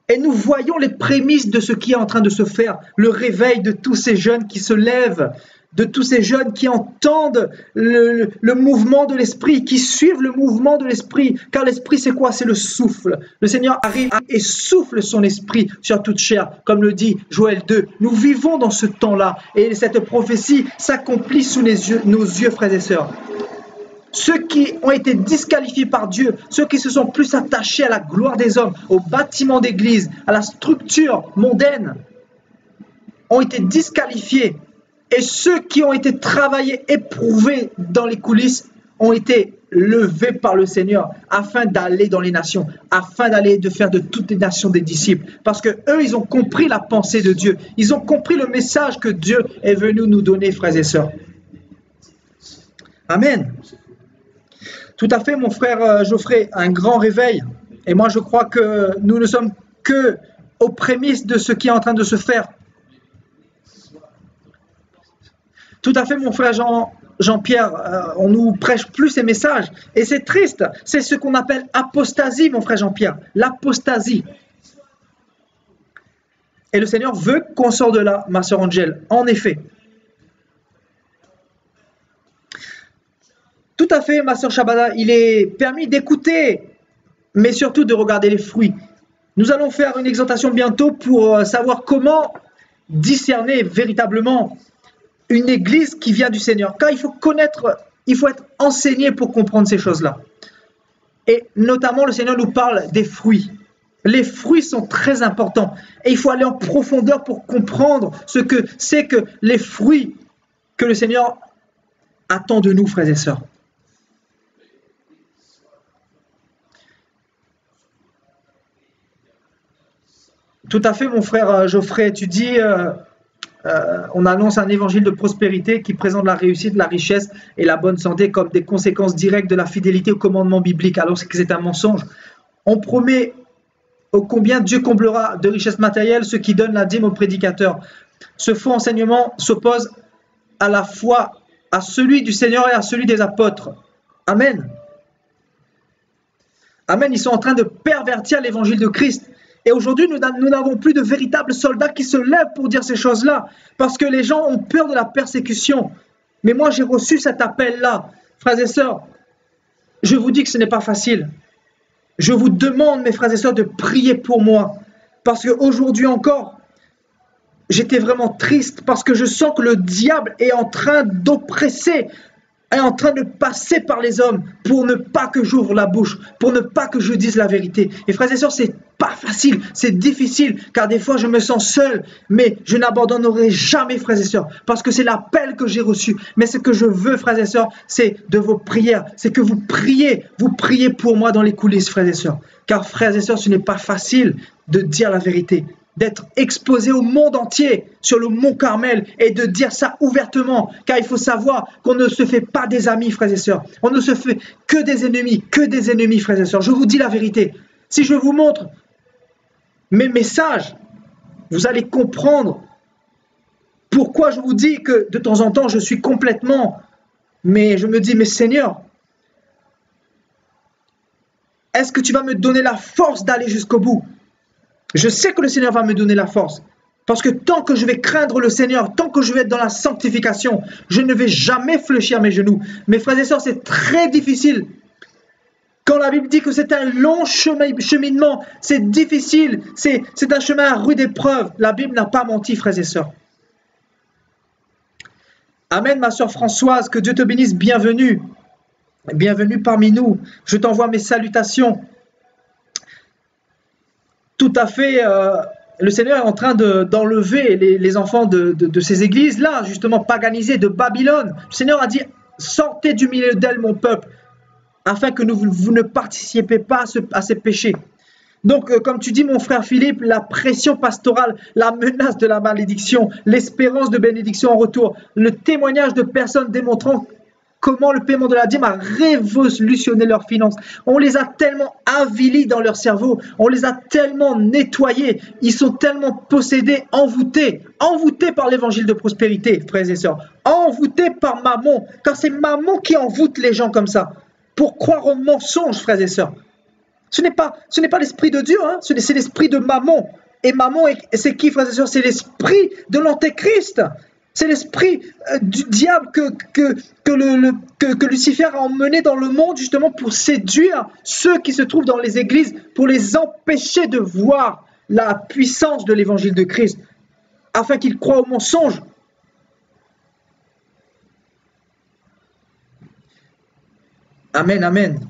Et nous voyons les prémices de ce qui est en train de se faire, le réveil de tous ces jeunes qui se lèvent, de tous ces jeunes qui entendent le mouvement de l'Esprit, qui suivent le mouvement de l'Esprit. Car l'Esprit, c'est quoi? C'est le souffle. Le Seigneur arrive et souffle son Esprit sur toute chair, comme le dit Joël 2. Nous vivons dans ce temps-là et cette prophétie s'accomplit sous nos yeux, frères et sœurs. Ceux qui ont été disqualifiés par Dieu, ceux qui se sont plus attachés à la gloire des hommes, au bâtiment d'église, à la structure mondaine, ont été disqualifiés. Et ceux qui ont été travaillés, éprouvés dans les coulisses, ont été levés par le Seigneur afin d'aller dans les nations, afin de faire de toutes les nations des disciples. Parce que eux, ils ont compris la pensée de Dieu. Ils ont compris le message que Dieu est venu nous donner, frères et sœurs. Amen. Tout à fait, mon frère Geoffrey, un grand réveil. Et moi, je crois que nous ne sommes que aux prémices de ce qui est en train de se faire. Tout à fait, mon frère Jean-Pierre, on nous prêche plus ces messages. Et c'est triste. C'est ce qu'on appelle apostasie, mon frère Jean-Pierre. L'apostasie. Et le Seigneur veut qu'on sorte de là, ma sœur Angèle. En effet. Tout à fait, ma sœur Shabada. Il est permis d'écouter, mais surtout de regarder les fruits. Nous allons faire une exhortation bientôt pour savoir comment discerner véritablement une église qui vient du Seigneur. Car il faut connaître, il faut être enseigné pour comprendre ces choses-là. Et notamment, le Seigneur nous parle des fruits. Les fruits sont très importants. Et il faut aller en profondeur pour comprendre ce que c'est que les fruits que le Seigneur attend de nous, frères et sœurs. Tout à fait, mon frère Geoffrey. Tu dis... on annonce un évangile de prospérité qui présente la réussite, la richesse et la bonne santé comme des conséquences directes de la fidélité au commandement biblique, alors que c'est un mensonge. On promet ô combien Dieu comblera de richesses matérielles ceux qui donnent la dîme aux prédicateurs. Ce faux enseignement s'oppose à la fois à celui du Seigneur et à celui des apôtres. Amen. Amen. Ils sont en train de pervertir l'évangile de Christ. Et aujourd'hui, nous n'avons plus de véritables soldats qui se lèvent pour dire ces choses-là, parce que les gens ont peur de la persécution. Mais moi, j'ai reçu cet appel-là. Frères et sœurs, je vous dis que ce n'est pas facile. Je vous demande, mes frères et sœurs, de prier pour moi. Parce qu'aujourd'hui encore, j'étais vraiment triste, parce que je sens que le diable est en train d'oppresser, est en train de passer par les hommes pour ne pas que j'ouvre la bouche, pour ne pas que je dise la vérité. Et frères et sœurs, c'est pas facile, c'est difficile, car des fois je me sens seul, mais je n'abandonnerai jamais, frères et sœurs, parce que c'est l'appel que j'ai reçu. Mais ce que je veux, frères et sœurs, c'est de vos prières, c'est que vous priez pour moi dans les coulisses, frères et sœurs. Car frères et sœurs, ce n'est pas facile de dire la vérité, d'être exposé au monde entier sur le mont Carmel et de dire ça ouvertement, car il faut savoir qu'on ne se fait pas des amis, frères et sœurs, on ne se fait que des ennemis, frères et sœurs. Je vous dis la vérité, si je vous montre mes messages, vous allez comprendre pourquoi je vous dis que de temps en temps je suis complètement, mais je me dis, mais Seigneur, est-ce que tu vas me donner la force d'aller jusqu'au bout? Je sais que le Seigneur va me donner la force, parce que tant que je vais craindre le Seigneur, tant que je vais être dans la sanctification, je ne vais jamais fléchir mes genoux. Mes frères et sœurs, c'est très difficile. Quand la Bible dit que c'est un long cheminement, c'est difficile, c'est un chemin à rude épreuve. La Bible n'a pas menti, frères et sœurs. Amen, ma sœur Françoise, que Dieu te bénisse, bienvenue. Bienvenue parmi nous. Je t'envoie mes salutations. Tout à fait, le Seigneur est en train d'enlever les enfants de ces églises-là, justement paganisées, de Babylone. Le Seigneur a dit, sortez du milieu d'elles, mon peuple, afin que vous ne participez pas à ces péchés. Donc, comme tu dis, mon frère Philippe, la pression pastorale, la menace de la malédiction, l'espérance de bénédiction en retour, le témoignage de personnes démontrant comment le paiement de la dîme a révolutionné leurs finances. On les a tellement avilis dans leur cerveau, on les a tellement nettoyés, ils sont tellement possédés, envoûtés par l'évangile de prospérité, frères et sœurs, envoûtés par Mammon, car c'est Mammon qui envoûte les gens comme ça, pour croire aux mensonges, frères et sœurs. Ce n'est pas l'esprit de Dieu, hein, c'est l'esprit de Mammon. Et Mammon, c'est qui, frères et sœurs? C'est l'esprit de l'antéchrist. C'est l'esprit du diable que Lucifer a emmené dans le monde justement pour séduire ceux qui se trouvent dans les églises, pour les empêcher de voir la puissance de l'évangile de Christ, afin qu'ils croient au mensonge. Amen, amen.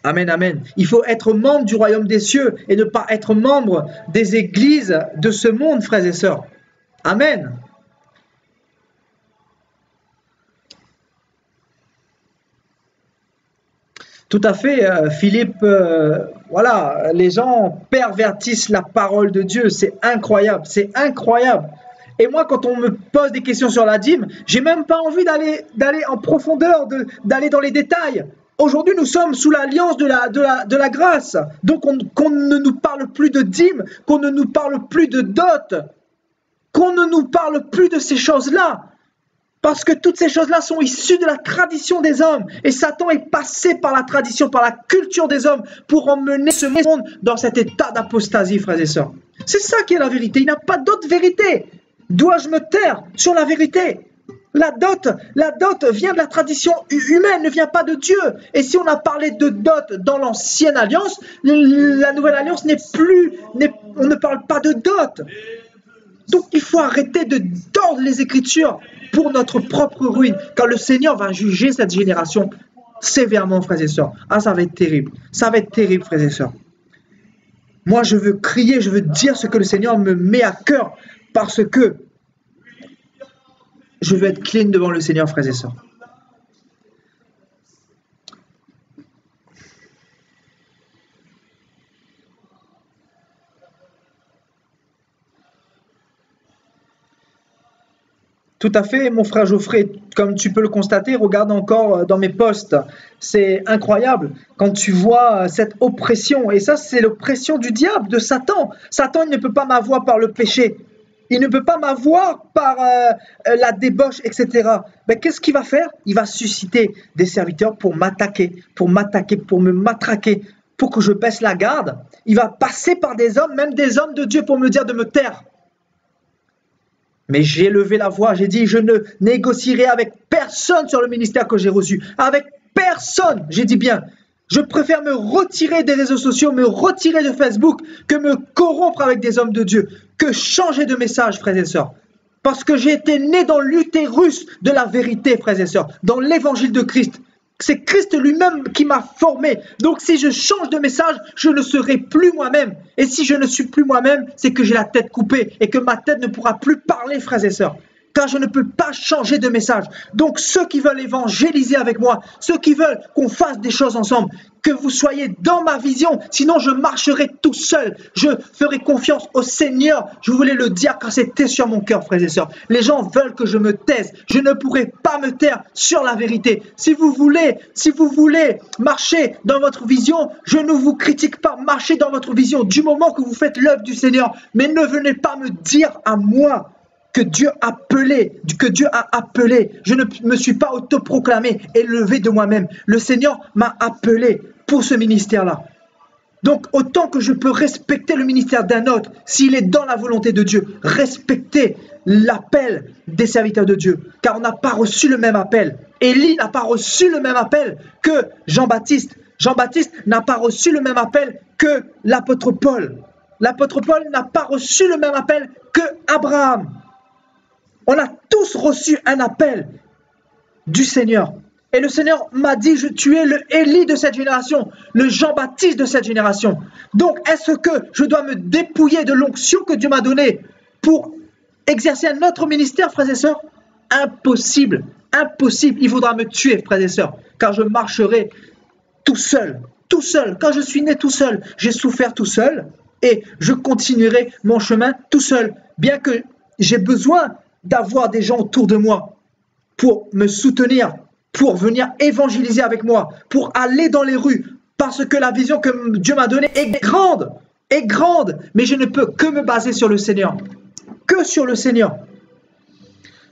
Amen, amen. Il faut être membre du royaume des cieux et ne pas être membre des églises de ce monde, frères et sœurs. Amen. Tout à fait, Philippe. Voilà, les gens pervertissent la parole de Dieu. C'est incroyable, c'est incroyable. Et moi, quand on me pose des questions sur la dîme, j'ai même pas envie d'aller en profondeur, d'aller dans les détails. Aujourd'hui, nous sommes sous l'alliance de la grâce. Donc, qu'on ne nous parle plus de dîmes, qu'on ne nous parle plus de dot, qu'on ne nous parle plus de ces choses-là. Parce que toutes ces choses-là sont issues de la tradition des hommes. Et Satan est passé par la tradition, par la culture des hommes pour emmener ce monde dans cet état d'apostasie, frères et sœurs. C'est ça qui est la vérité. Il n'y a pas d'autre vérité. Dois-je me taire sur la vérité? La dot vient de la tradition humaine, ne vient pas de Dieu. Et si on a parlé de dot dans l'ancienne alliance, la nouvelle alliance on ne parle pas de dot. Donc il faut arrêter de tordre les Écritures pour notre propre ruine, car le Seigneur va juger cette génération sévèrement, frères et sœurs. Ah, ça va être terrible. Ça va être terrible, frères et sœurs. Moi, je veux crier, je veux dire ce que le Seigneur me met à cœur, parce que je veux être clean devant le Seigneur, frères et sœurs. Tout à fait, mon frère Geoffrey, comme tu peux le constater, regarde encore dans mes posts. C'est incroyable quand tu vois cette oppression. Et ça, c'est l'oppression du diable, de Satan. Satan, il ne peut pas m'avoir par le péché. Il ne peut pas m'avoir par la débauche, etc. Mais qu'est-ce qu'il va faire? Il va susciter des serviteurs pour m'attaquer, pour me matraquer, pour que je baisse la garde. Il va passer par des hommes, même des hommes de Dieu, pour me dire de me taire. Mais j'ai levé la voix, j'ai dit, je ne négocierai avec personne sur le ministère que j'ai reçu. Avec personne, j'ai dit bien. Je préfère me retirer des réseaux sociaux, me retirer de Facebook, que me corrompre avec des hommes de Dieu, que changer de message, frères et sœurs. Parce que j'ai été né dans l'utérus de la vérité, frères et sœurs, dans l'évangile de Christ. C'est Christ lui-même qui m'a formé. Donc si je change de message, je ne serai plus moi-même. Et si je ne suis plus moi-même, c'est que j'ai la tête coupée et que ma tête ne pourra plus parler, frères et sœurs. Car je ne peux pas changer de message. Donc ceux qui veulent évangéliser avec moi, ceux qui veulent qu'on fasse des choses ensemble, que vous soyez dans ma vision, sinon je marcherai tout seul. Je ferai confiance au Seigneur. Je voulais le dire car c'était sur mon cœur, frères et sœurs. Les gens veulent que je me taise. Je ne pourrai pas me taire sur la vérité. Si vous voulez marcher dans votre vision, je ne vous critique pas. Marchez dans votre vision du moment que vous faites l'œuvre du Seigneur. Mais ne venez pas me dire à moi que Dieu a appelé. Je ne me suis pas autoproclamé, élevé de moi-même. Le Seigneur m'a appelé pour ce ministère-là. Donc, autant que je peux respecter le ministère d'un autre, s'il est dans la volonté de Dieu, respecter l'appel des serviteurs de Dieu, car on n'a pas reçu le même appel. Élie n'a pas reçu le même appel que Jean-Baptiste. Jean-Baptiste n'a pas reçu le même appel que l'apôtre Paul. L'apôtre Paul n'a pas reçu le même appel que Abraham. On a tous reçu un appel du Seigneur. Et le Seigneur m'a dit, tu es le Élie de cette génération, le Jean-Baptiste de cette génération. Donc, est-ce que je dois me dépouiller de l'onction que Dieu m'a donnée pour exercer un autre ministère, frères et sœurs? Impossible, impossible. Il faudra me tuer, frères et sœurs, car je marcherai tout seul, tout seul. Quand je suis né tout seul, j'ai souffert tout seul et je continuerai mon chemin tout seul, bien que j'ai besoin d'avoir des gens autour de moi pour me soutenir, pour venir évangéliser avec moi, pour aller dans les rues, parce que la vision que Dieu m'a donnée est grande, mais je ne peux que me baser sur le Seigneur, que sur le Seigneur.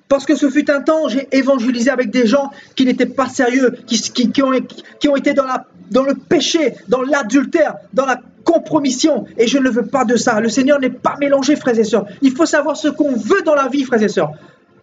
Parce que ce fut un temps, j'ai évangélisé avec des gens qui n'étaient pas sérieux, qui ont été dans le péché, dans l'adultère, dans la compromission. Et je ne veux pas de ça. Le Seigneur n'est pas mélangé, frères et sœurs. Il faut savoir ce qu'on veut dans la vie, frères et sœurs.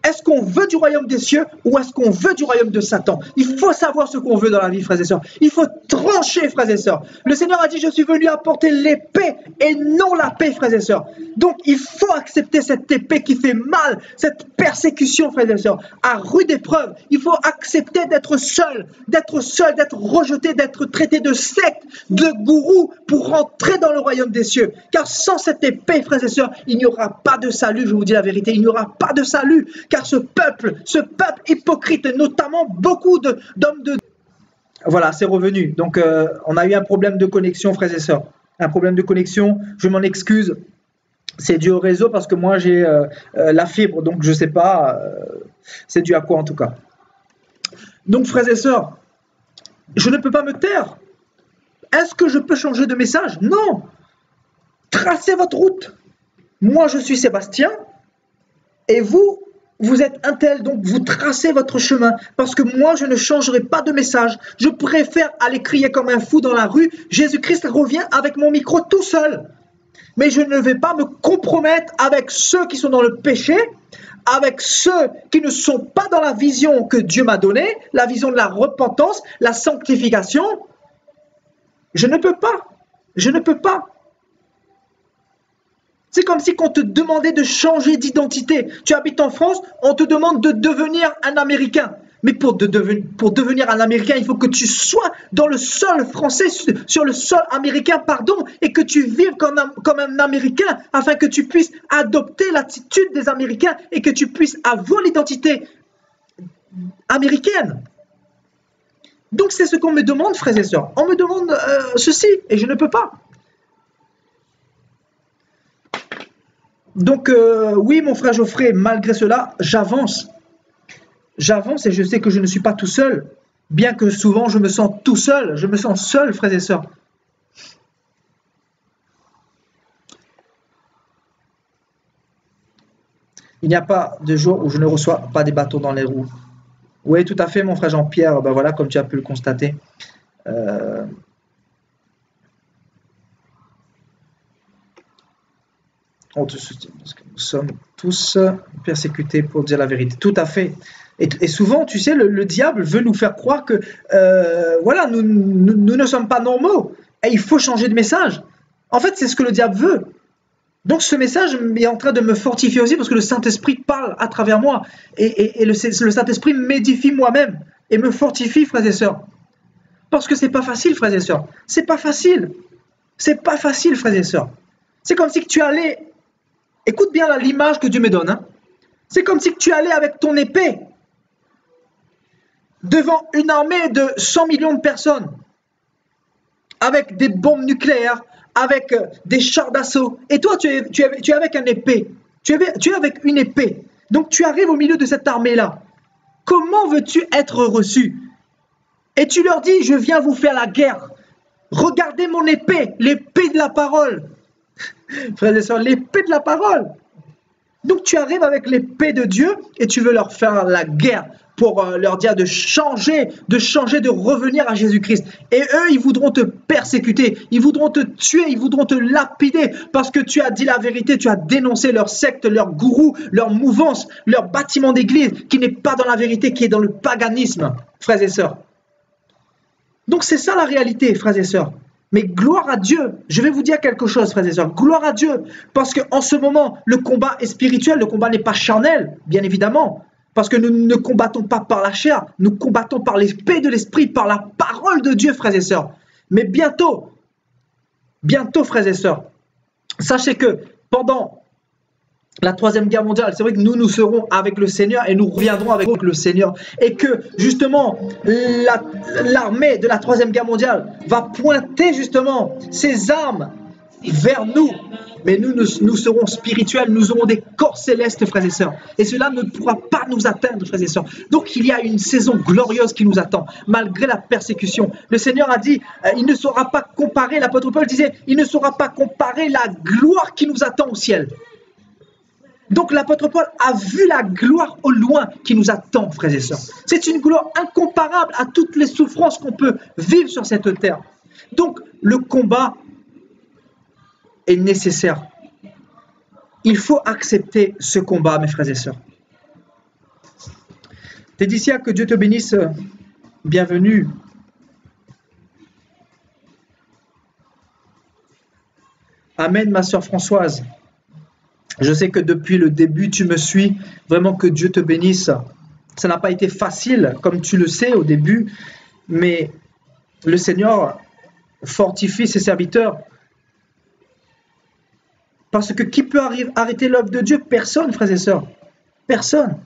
Est-ce qu'on veut du royaume des cieux ou est-ce qu'on veut du royaume de Satan? Il faut savoir ce qu'on veut dans la vie, frères et sœurs. Il faut trancher, frères et sœurs. Le Seigneur a dit, je suis venu apporter l'épée et non la paix, frères et sœurs. Donc, il faut accepter cette épée qui fait mal, cette persécution, frères et sœurs, à rude épreuve. Il faut accepter d'être seul, d'être rejeté, d'être traité de secte, de gourou pour rentrer dans le royaume des cieux. Car sans cette épée, frères et sœurs, il n'y aura pas de salut, je vous dis la vérité, il n'y aura pas de salut. Car ce peuple hypocrite, notamment beaucoup d'hommes de... Voilà, c'est revenu. Donc, on a eu un problème de connexion, frères et sœurs. Un problème de connexion, je m'en excuse. C'est dû au réseau parce que moi, j'ai la fibre. Donc, je ne sais pas, c'est dû à quoi en tout cas. Donc, frères et sœurs, Je ne peux pas me taire. Est-ce que je peux changer de message? Non. Tracez votre route. Moi, je suis Sébastien et vous, vous êtes un tel, donc vous tracez votre chemin parce que moi, je ne changerai pas de message. Je préfère aller crier comme un fou dans la rue. Jésus-Christ revient avec mon micro tout seul. Mais je ne vais pas me compromettre avec ceux qui sont dans le péché, avec ceux qui ne sont pas dans la vision que Dieu m'a donnée, la vision de la repentance, la sanctification. Je ne peux pas. Je ne peux pas. C'est comme si on te demandait de changer d'identité. Tu habites en France, on te demande de devenir un Américain. Mais pour devenir un Américain, il faut que tu sois dans le sol français, sur le sol américain, pardon, et que tu vives comme un Américain, afin que tu puisses adopter l'attitude des Américains et que tu puisses avoir l'identité américaine. Donc c'est ce qu'on me demande, frères et sœurs. On me demande ceci, et je ne peux pas. Donc oui, mon frère Geoffrey, malgré cela, j'avance. J'avance et je sais que je ne suis pas tout seul, bien que souvent je me sens tout seul, je me sens seul, frères et sœurs. Il n'y a pas de jour où je ne reçois pas des bâtons dans les roues. Oui, tout à fait, mon frère Jean-Pierre, ben voilà, comme tu as pu le constater. On te soutient parce que nous sommes tous persécutés pour dire la vérité. Tout à fait. Et souvent, tu sais, le diable veut nous faire croire que voilà, nous ne sommes pas normaux et il faut changer de message. En fait, c'est ce que le diable veut. Donc ce message est en train de me fortifier aussi parce que le Saint-Esprit parle à travers moi et le Saint-Esprit m'édifie moi-même et me fortifie, frères et sœurs. Parce que c'est pas facile, frères et sœurs. C'est pas facile. C'est pas facile, frères et sœurs. C'est comme si tu allais... Écoute bien l'image que Dieu me donne. Hein. C'est comme si tu allais avec ton épée devant une armée de 100 millions de personnes, avec des bombes nucléaires, avec des chars d'assaut. Et toi, tu es avec une épée. Tu es avec une épée. Donc tu arrives au milieu de cette armée-là. Comment veux-tu être reçu? Et tu leur dis, je viens vous faire la guerre. Regardez mon épée, l'épée de la parole. Frères et sœurs, l'épée de la parole. Donc tu arrives avec l'épée de Dieu et tu veux leur faire la guerre pour leur dire de changer, de revenir à Jésus-Christ. Et eux, ils voudront te persécuter, ils voudront te tuer, ils voudront te lapider parce que tu as dit la vérité, tu as dénoncé leur secte, leur gourou, leur mouvance, leur bâtiment d'église qui n'est pas dans la vérité, qui est dans le paganisme, frères et sœurs. Donc c'est ça la réalité, frères et sœurs. Mais gloire à Dieu, je vais vous dire quelque chose, frères et sœurs, gloire à Dieu, parce qu'en ce moment, le combat est spirituel, le combat n'est pas charnel, bien évidemment, parce que nous ne combattons pas par la chair, nous combattons par l'épée de l'esprit, par la parole de Dieu, frères et sœurs. Mais bientôt, frères et sœurs, sachez que pendant la Troisième Guerre mondiale, c'est vrai que nous serons avec le Seigneur et nous reviendrons avec le Seigneur. Et que justement, l'armée de la Troisième Guerre mondiale va pointer justement ses armes vers nous. Mais nous serons spirituels, nous aurons des corps célestes, frères et sœurs. Et cela ne pourra pas nous atteindre, frères et sœurs. Donc il y a une saison glorieuse qui nous attend, malgré la persécution. Le Seigneur a dit, il ne saura pas comparer, l'apôtre Paul disait, il ne saura pas comparer la gloire qui nous attend au ciel. Donc l'apôtre Paul a vu la gloire au loin qui nous attend, frères et sœurs. C'est une gloire incomparable à toutes les souffrances qu'on peut vivre sur cette terre. Donc le combat est nécessaire. Il faut accepter ce combat, mes frères et sœurs. Tédicia, que Dieu te bénisse. Bienvenue. Amen, ma sœur Françoise. Je sais que depuis le début, tu me suis. Vraiment que Dieu te bénisse. Ça n'a pas été facile, comme tu le sais au début, mais le Seigneur fortifie ses serviteurs. Parce que qui peut arrêter l'œuvre de Dieu? Personne, frères et sœurs. Personne.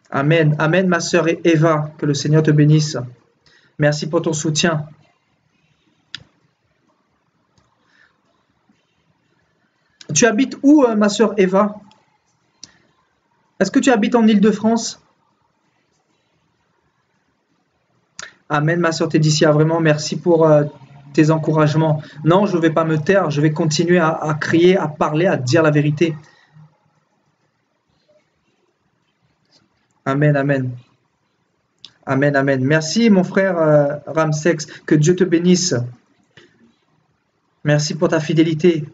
Amen. Amen, ma sœur Eva. Que le Seigneur te bénisse. Merci pour ton soutien. Tu habites où, ma sœur Eva? Est-ce que tu habites en Île-de-France? Amen, ma sœur Tédicia, vraiment merci pour tes encouragements. Non, je ne vais pas me taire, je vais continuer à crier, à parler, à dire la vérité. Amen, amen. Amen, amen. Merci mon frère Ramsex, que Dieu te bénisse. Merci pour ta fidélité.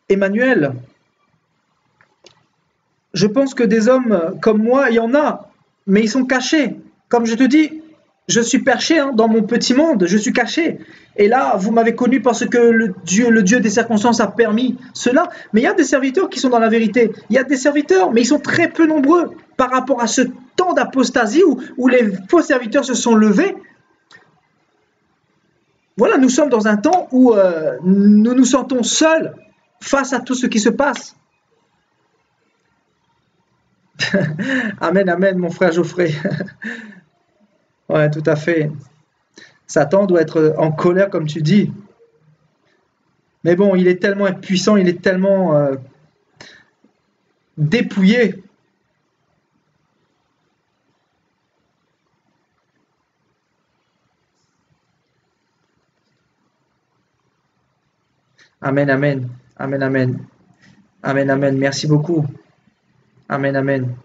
Emmanuel, je pense que des hommes comme moi, il y en a, mais ils sont cachés. Comme je te dis, je suis perché dans mon petit monde, je suis caché. Et là, vous m'avez connu parce que le Dieu des circonstances a permis cela. Mais il y a des serviteurs qui sont dans la vérité. Il y a des serviteurs, mais ils sont très peu nombreux par rapport à ce temps d'apostasie où les faux serviteurs se sont levés. Voilà, nous sommes dans un temps où nous nous sentons seuls face à tout ce qui se passe. Amen, amen, mon frère Geoffrey. Ouais, tout à fait. Satan doit être en colère, comme tu dis. Mais bon, il est tellement impuissant, il est tellement dépouillé. Amen, amen. Amen, amen. Amen, amen. Merci beaucoup. Amen, amen.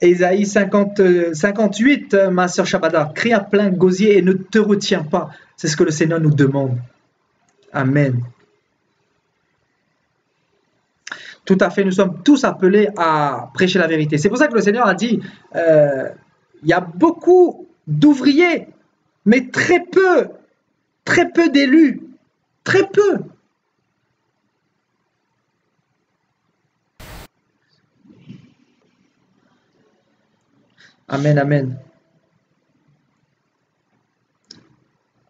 Ésaïe 58, ma sœur Shabada, crie à plein gosier et ne te retiens pas. C'est ce que le Seigneur nous demande. Amen. Tout à fait, nous sommes tous appelés à prêcher la vérité. C'est pour ça que le Seigneur a dit, il y a beaucoup d'ouvriers, mais très peu d'élus, très peu. Amen, amen.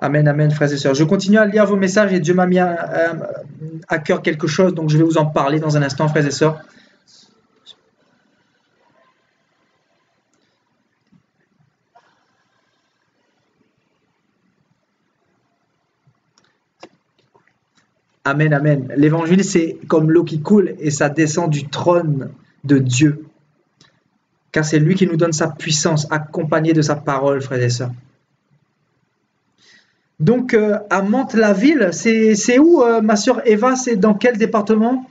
Amen, amen, frères et sœurs. Je continue à lire vos messages et Dieu m'a mis à cœur quelque chose, donc je vais vous en parler dans un instant, frères et sœurs. Amen, amen. L'évangile, c'est comme l'eau qui coule et ça descend du trône de Dieu. Car c'est lui qui nous donne sa puissance, accompagné de sa parole, frères et sœurs. Donc, à Mantes-la-Ville, c'est où, ma sœur Eva? C'est dans quel département?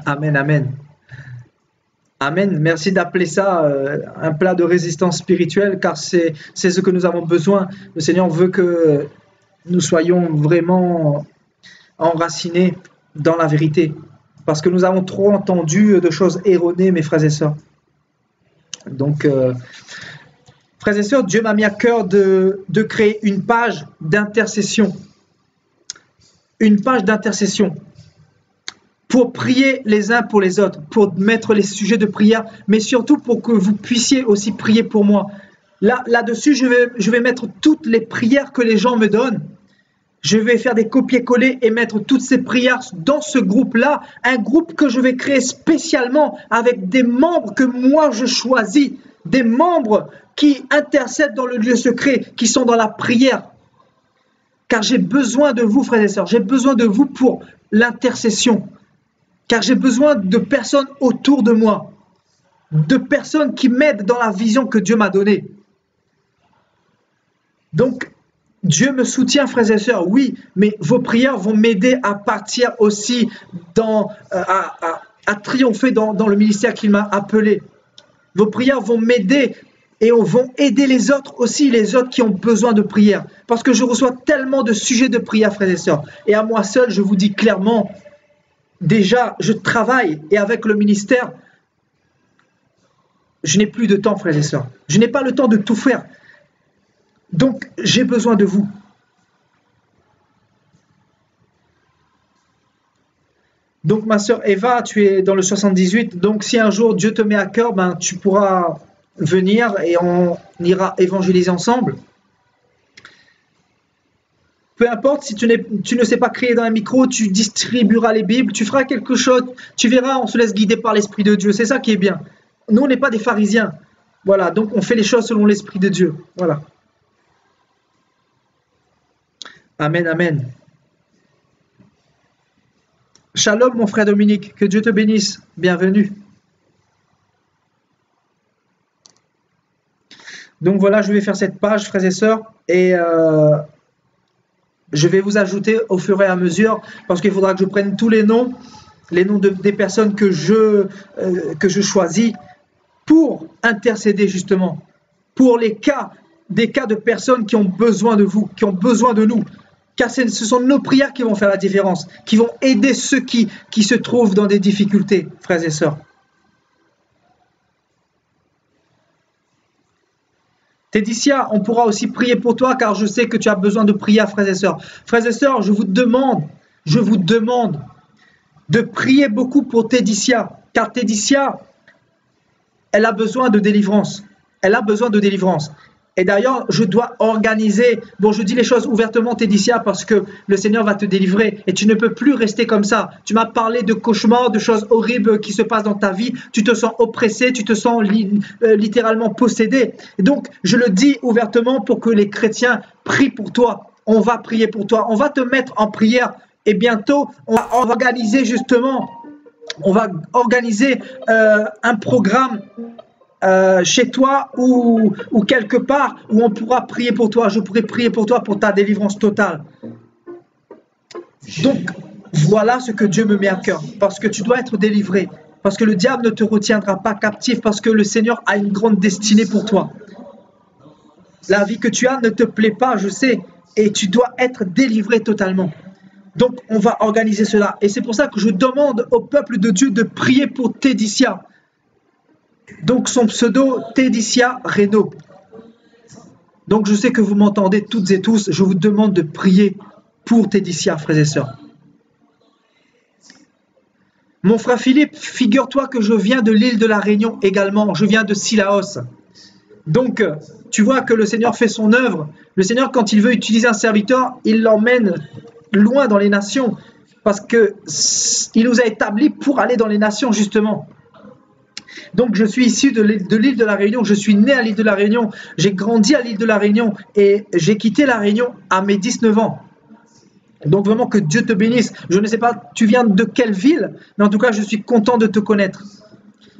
Amen, amen. Amen. Merci d'appeler ça un plat de résistance spirituelle, car c'est ce que nous avons besoin. Le Seigneur veut que nous soyons vraiment enracinés dans la vérité, parce que nous avons trop entendu de choses erronées, mes frères et sœurs. Donc, frères et sœurs, Dieu m'a mis à cœur de créer une page d'intercession. Une page d'intercession pour prier les uns pour les autres, pour mettre les sujets de prière, mais surtout pour que vous puissiez aussi prier pour moi. Là-dessus, je vais mettre toutes les prières que les gens me donnent. Je vais faire des copier-coller et mettre toutes ces prières dans ce groupe-là, un groupe que je vais créer spécialement avec des membres que moi je choisis, des membres qui intercèdent dans le lieu secret, qui sont dans la prière. Car j'ai besoin de vous, frères et sœurs, j'ai besoin de vous pour l'intercession. Car j'ai besoin de personnes autour de moi, de personnes qui m'aident dans la vision que Dieu m'a donnée. Donc, Dieu me soutient, frères et sœurs, oui, mais vos prières vont m'aider à partir aussi à triompher dans le ministère qu'il m'a appelé. Vos prières vont m'aider et vont aider les autres aussi, les autres qui ont besoin de prière. Parce que je reçois tellement de sujets de prière, frères et sœurs. Et à moi seul, je vous dis clairement, déjà, je travaille et avec le ministère, je n'ai plus de temps, frères et sœurs. Je n'ai pas le temps de tout faire. Donc, j'ai besoin de vous. Donc, ma sœur Eva, tu es dans le 78. Donc, si un jour Dieu te met à cœur, ben, tu pourras venir et on ira évangéliser ensemble. Peu importe si tu ne sais pas crier dans un micro, tu distribueras les Bibles, tu feras quelque chose, tu verras, on se laisse guider par l'Esprit de Dieu. C'est ça qui est bien. Nous, on n'est pas des pharisiens. Voilà, donc on fait les choses selon l'Esprit de Dieu. Voilà. Amen, amen. Shalom, mon frère Dominique. Que Dieu te bénisse. Bienvenue. Donc voilà, je vais faire cette page, frères et sœurs, et je vais vous ajouter au fur et à mesure, parce qu'il faudra que je prenne tous les noms des personnes que je choisis pour intercéder justement, pour des cas de personnes qui ont besoin de vous, qui ont besoin de nous. Car ce sont nos prières qui vont faire la différence, qui vont aider ceux qui se trouvent dans des difficultés, frères et sœurs. Tédicia, on pourra aussi prier pour toi, car je sais que tu as besoin de prière, frères et sœurs. Frères et sœurs, je vous demande de prier beaucoup pour Tédicia, car Tédicia, elle a besoin de délivrance. Elle a besoin de délivrance. Et d'ailleurs, je dois organiser, bon, je dis les choses ouvertement, Tédicia, parce que le Seigneur va te délivrer et tu ne peux plus rester comme ça. Tu m'as parlé de cauchemars, de choses horribles qui se passent dans ta vie. Tu te sens oppressé, tu te sens littéralement possédé. Et donc, je le dis ouvertement pour que les chrétiens prient pour toi. On va prier pour toi. On va te mettre en prière et bientôt, on va organiser justement, un programme chez toi ou quelque part où on pourra prier pour toi. Je pourrai prier pour toi pour ta délivrance totale. Donc, voilà ce que Dieu me met à cœur. Parce que tu dois être délivré. Parce que le diable ne te retiendra pas captif. Parce que le Seigneur a une grande destinée pour toi. La vie que tu as ne te plaît pas, je sais. Et tu dois être délivré totalement. Donc, on va organiser cela. Et c'est pour ça que je demande au peuple de Dieu de prier pour Tédicia. Donc son pseudo, Tédicia Reno. Donc je sais que vous m'entendez toutes et tous. Je vous demande de prier pour Tédicia, frères et sœurs. Mon frère Philippe, figure-toi que je viens de l'île de la Réunion également. Je viens de Sillaos. Donc tu vois que le Seigneur fait son œuvre. Le Seigneur, quand il veut utiliser un serviteur, il l'emmène loin dans les nations. Parce qu'il nous a établis pour aller dans les nations, justement. Donc je suis issu de l'île de la Réunion, je suis né à l'île de la Réunion, j'ai grandi à l'île de la Réunion et j'ai quitté la Réunion à mes 19 ans. Donc vraiment que Dieu te bénisse. Je ne sais pas, tu viens de quelle ville, mais en tout cas je suis content de te connaître.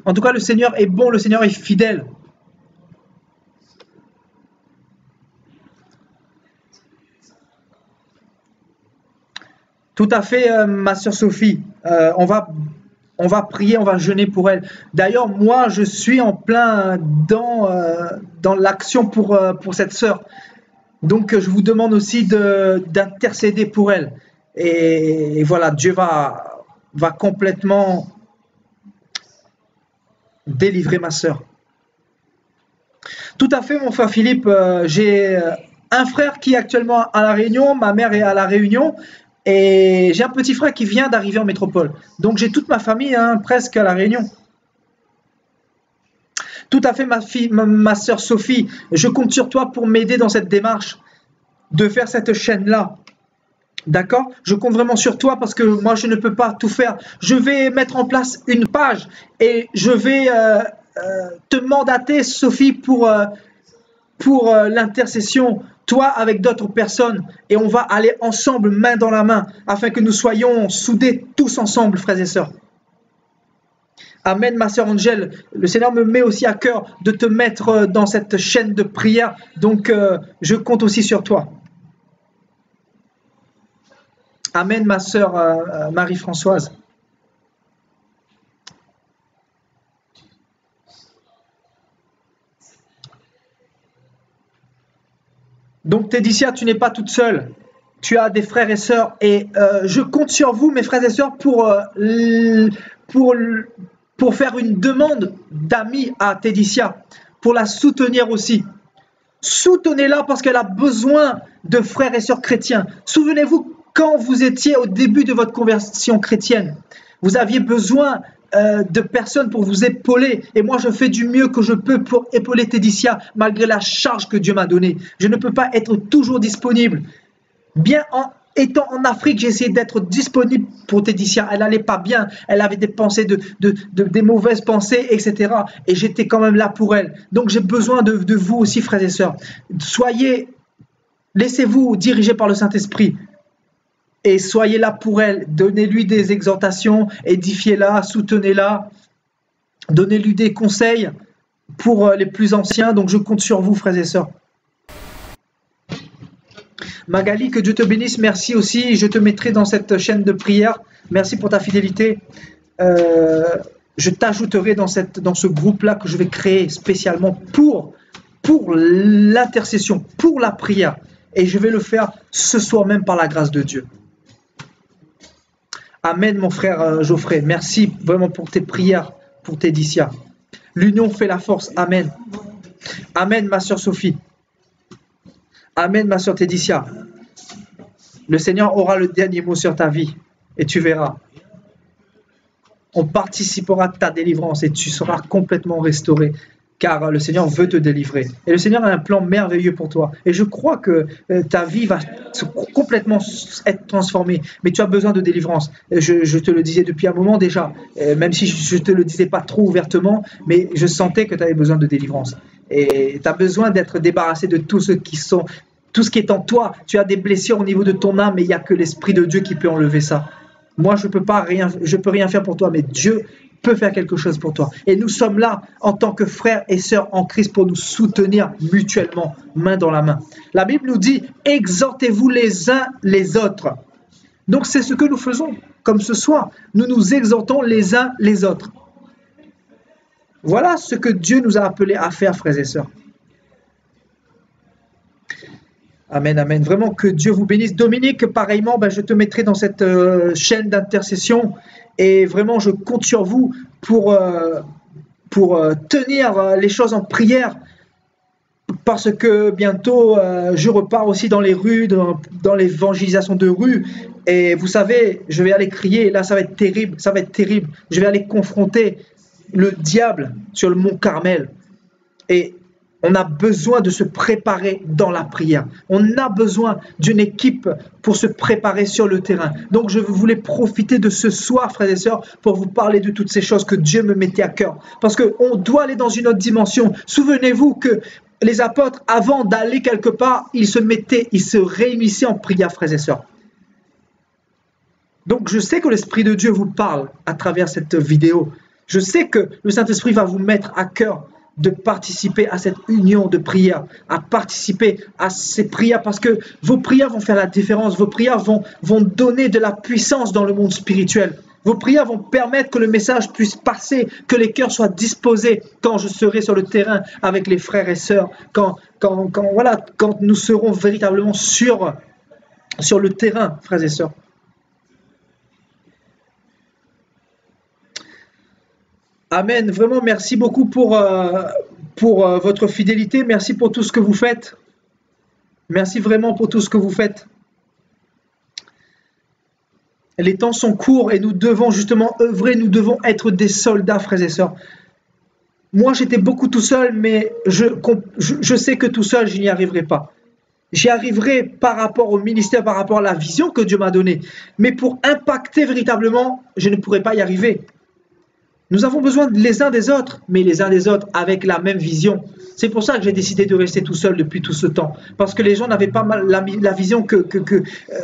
En tout cas le Seigneur est bon, le Seigneur est fidèle. Tout à fait, ma sœur Sophie, on va prier, on va jeûner pour elle. D'ailleurs, moi, je suis en plein dans l'action pour cette sœur. Donc, je vous demande aussi d'intercéder pour elle. Et voilà, Dieu va complètement délivrer ma sœur. Tout à fait, mon frère Philippe. J'ai un frère qui est actuellement à La Réunion, ma mère est à La Réunion. Et j'ai un petit frère qui vient d'arriver en métropole. Donc j'ai toute ma famille presque à La Réunion. Tout à fait, ma sœur Sophie. Je compte sur toi pour m'aider dans cette démarche de faire cette chaîne-là. D'accord? Je compte vraiment sur toi parce que moi je ne peux pas tout faire. Je vais mettre en place une page et je vais te mandater, Sophie, pour l'intercession, toi avec d'autres personnes, et on va aller ensemble, main dans la main, afin que nous soyons soudés tous ensemble, frères et sœurs. Amen, ma sœur Angèle. Le Seigneur me met aussi à cœur de te mettre dans cette chaîne de prière, donc je compte aussi sur toi. Amen, ma sœur Marie-Françoise. Donc Tédicia, tu n'es pas toute seule. Tu as des frères et sœurs et je compte sur vous, mes frères et sœurs, pour faire une demande d'amis à Tédicia, pour la soutenir aussi. Soutenez-la parce qu'elle a besoin de frères et sœurs chrétiens. Souvenez-vous, quand vous étiez au début de votre conversion chrétienne, vous aviez besoin de personnes pour vous épauler. Et moi, je fais du mieux que je peux pour épauler Tédicia, malgré la charge que Dieu m'a donnée. Je ne peux pas être toujours disponible. Bien étant en Afrique, j'ai essayé d'être disponible pour Tédicia. Elle n'allait pas bien, elle avait des pensées, des mauvaises pensées, etc. Et j'étais quand même là pour elle. Donc j'ai besoin de vous aussi, frères et sœurs. Laissez-vous diriger par le Saint-Esprit. Et soyez là pour elle. Donnez-lui des exhortations, édifiez-la, soutenez-la. Donnez-lui des conseils pour les plus anciens. Donc je compte sur vous, frères et sœurs. Magali, que Dieu te bénisse, merci aussi, je te mettrai dans cette chaîne de prière, merci pour ta fidélité, je t'ajouterai dans ce groupe-là que je vais créer spécialement pour l'intercession, pour la prière, et je vais le faire ce soir même par la grâce de Dieu. Amen mon frère Geoffrey, merci vraiment pour tes prières, pour tes Tédicia. L'union fait la force, amen. Amen ma soeur Sophie. Amen, ma soeur Tédicia. Le Seigneur aura le dernier mot sur ta vie et tu verras. On participera de ta délivrance et tu seras complètement restauré car le Seigneur veut te délivrer. Et le Seigneur a un plan merveilleux pour toi. Et je crois que ta vie va complètement être transformée. Mais tu as besoin de délivrance. Je te le disais depuis un moment déjà, même si je ne te le disais pas trop ouvertement, mais je sentais que tu avais besoin de délivrance. Et tu as besoin d'être débarrassé de tout ce qui est en toi. Tu as des blessures au niveau de ton âme, mais il n'y a que l'Esprit de Dieu qui peut enlever ça. Moi, je peux rien faire pour toi, mais Dieu peut faire quelque chose pour toi. Et nous sommes là en tant que frères et sœurs en Christ pour nous soutenir mutuellement, main dans la main. La Bible nous dit, exhortez-vous les uns les autres. Donc c'est ce que nous faisons, comme ce soir. Nous nous exhortons les uns les autres. Voilà ce que Dieu nous a appelés à faire, frères et sœurs. Amen, amen. Vraiment que Dieu vous bénisse. Dominique, pareillement, je te mettrai dans cette chaîne d'intercession. Et vraiment, je compte sur vous pour tenir les choses en prière. Parce que bientôt, je repars aussi dans les rues, dans l'évangélisation de rue. Et vous savez, je vais aller crier. Là, ça va être terrible. Ça va être terrible. Je vais aller confronter le diable sur le mont Carmel. Et on a besoin de se préparer dans la prière. On a besoin d'une équipe pour se préparer sur le terrain. Donc je voulais profiter de ce soir, frères et sœurs, pour vous parler de toutes ces choses que Dieu me mettait à cœur. Parce qu'on doit aller dans une autre dimension. Souvenez-vous que les apôtres, avant d'aller quelque part, ils se réunissaient en prière, frères et sœurs. Donc je sais que l'Esprit de Dieu vous parle à travers cette vidéo. Je sais que le Saint-Esprit va vous mettre à cœur de participer à cette union de prière, à participer à ces prières, parce que vos prières vont faire la différence, vos prières vont donner de la puissance dans le monde spirituel. Vos prières vont permettre que le message puisse passer, que les cœurs soient disposés quand je serai sur le terrain avec les frères et sœurs, quand nous serons véritablement sur le terrain, frères et sœurs. Amen. Vraiment, merci beaucoup pour votre fidélité. Merci pour tout ce que vous faites. Merci vraiment pour tout ce que vous faites. Les temps sont courts et nous devons justement œuvrer. Nous devons être des soldats, frères et sœurs. Moi, j'étais beaucoup tout seul, mais je sais que tout seul, je n'y arriverai pas. J'y arriverai par rapport au ministère, par rapport à la vision que Dieu m'a donnée. Mais pour impacter véritablement, je ne pourrai pas y arriver. Nous avons besoin les uns des autres, mais les uns des autres avec la même vision. C'est pour ça que j'ai décidé de rester tout seul depuis tout ce temps. Parce que les gens n'avaient pas la vision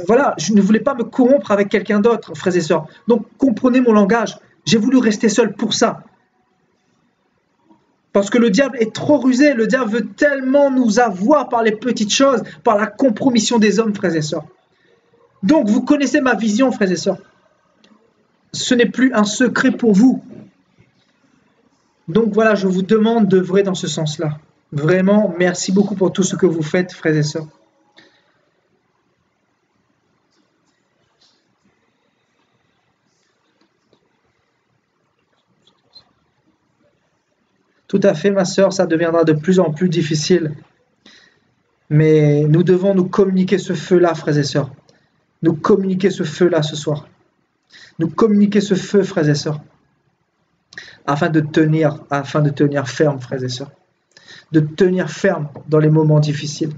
voilà, je ne voulais pas me corrompre avec quelqu'un d'autre, frères et sœurs. Donc comprenez mon langage. J'ai voulu rester seul pour ça. Parce que le diable est trop rusé. Le diable veut tellement nous avoir par les petites choses, par la compromission des hommes, frères et sœurs. Donc vous connaissez ma vision, frères et sœurs. Ce n'est plus un secret pour vous. Donc voilà, je vous demande d'œuvrer dans ce sens-là. Vraiment, merci beaucoup pour tout ce que vous faites, frères et sœurs. Tout à fait, ma sœur, ça deviendra de plus en plus difficile. Mais nous devons nous communiquer ce feu-là, frères et sœurs. Nous communiquer ce feu-là ce soir. Nous communiquer ce feu, frères et sœurs. Afin de tenir ferme, frères et sœurs. De tenir ferme dans les moments difficiles.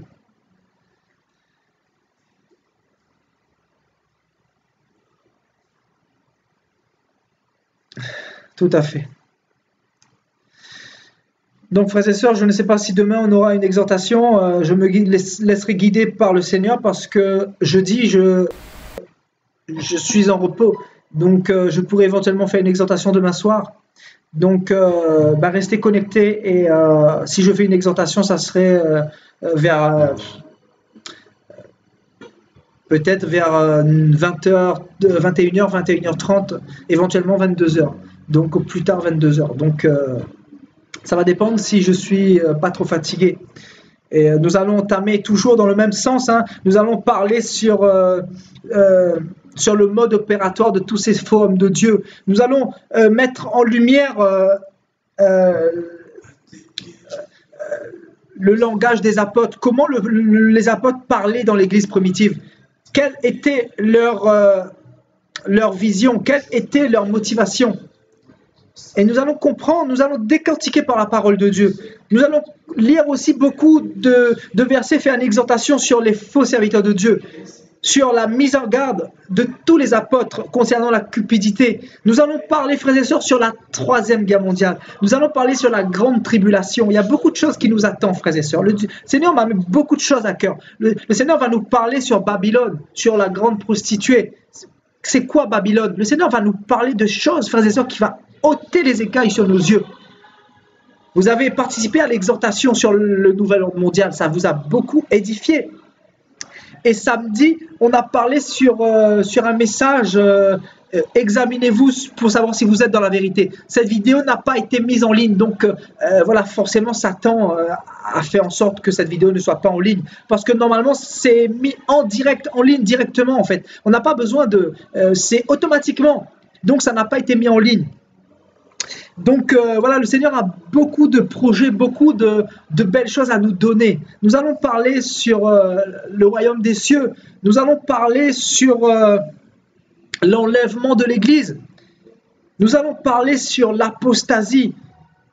Tout à fait. Donc, frères et sœurs, je ne sais pas si demain on aura une exhortation. Je me laisserai guider par le Seigneur parce que jeudi, je suis en repos. Donc, je pourrais éventuellement faire une exhortation demain soir. Donc, restez connectés et si je fais une exhortation, ça serait vers peut-être vers 20h, 21h, 21h30, éventuellement 22h. Donc, au plus tard 22h. Donc, ça va dépendre si je suis pas trop fatigué. Et nous allons entamer toujours dans le même sens. Hein. Nous allons parler sur le mode opératoire de tous ces forums de Dieu. Nous allons mettre en lumière le langage des apôtres. Comment les apôtres parlaient dans l'Église primitive. Quelle était leur vision? Quelle était leur motivation? Et nous allons comprendre, nous allons décortiquer par la parole de Dieu. Nous allons lire aussi beaucoup de versets, faire une exhortation sur les faux serviteurs de Dieu, sur la mise en garde de tous les apôtres concernant la cupidité. Nous allons parler, frères et sœurs, sur la Troisième Guerre mondiale. Nous allons parler sur la grande tribulation. Il y a beaucoup de choses qui nous attendent, frères et sœurs. Le Seigneur m'a mis beaucoup de choses à cœur. Le Seigneur va nous parler sur Babylone, sur la grande prostituée. C'est quoi Babylone? Le Seigneur va nous parler de choses, frères et sœurs, qui va ôter les écailles sur nos yeux. Vous avez participé à l'exhortation sur le nouvel ordre mondial, ça vous a beaucoup édifié. Et samedi, on a parlé sur un message, examinez-vous pour savoir si vous êtes dans la vérité. Cette vidéo n'a pas été mise en ligne, donc voilà, forcément Satan a fait en sorte que cette vidéo ne soit pas en ligne. Parce que normalement, c'est mis en direct, en ligne directement en fait. On n'a pas besoin de... c'est automatiquement, donc ça n'a pas été mis en ligne. Donc voilà, le Seigneur a beaucoup de projets, beaucoup de belles choses à nous donner. Nous allons parler sur le royaume des cieux. Nous allons parler sur l'enlèvement de l'Église. Nous allons parler sur l'apostasie.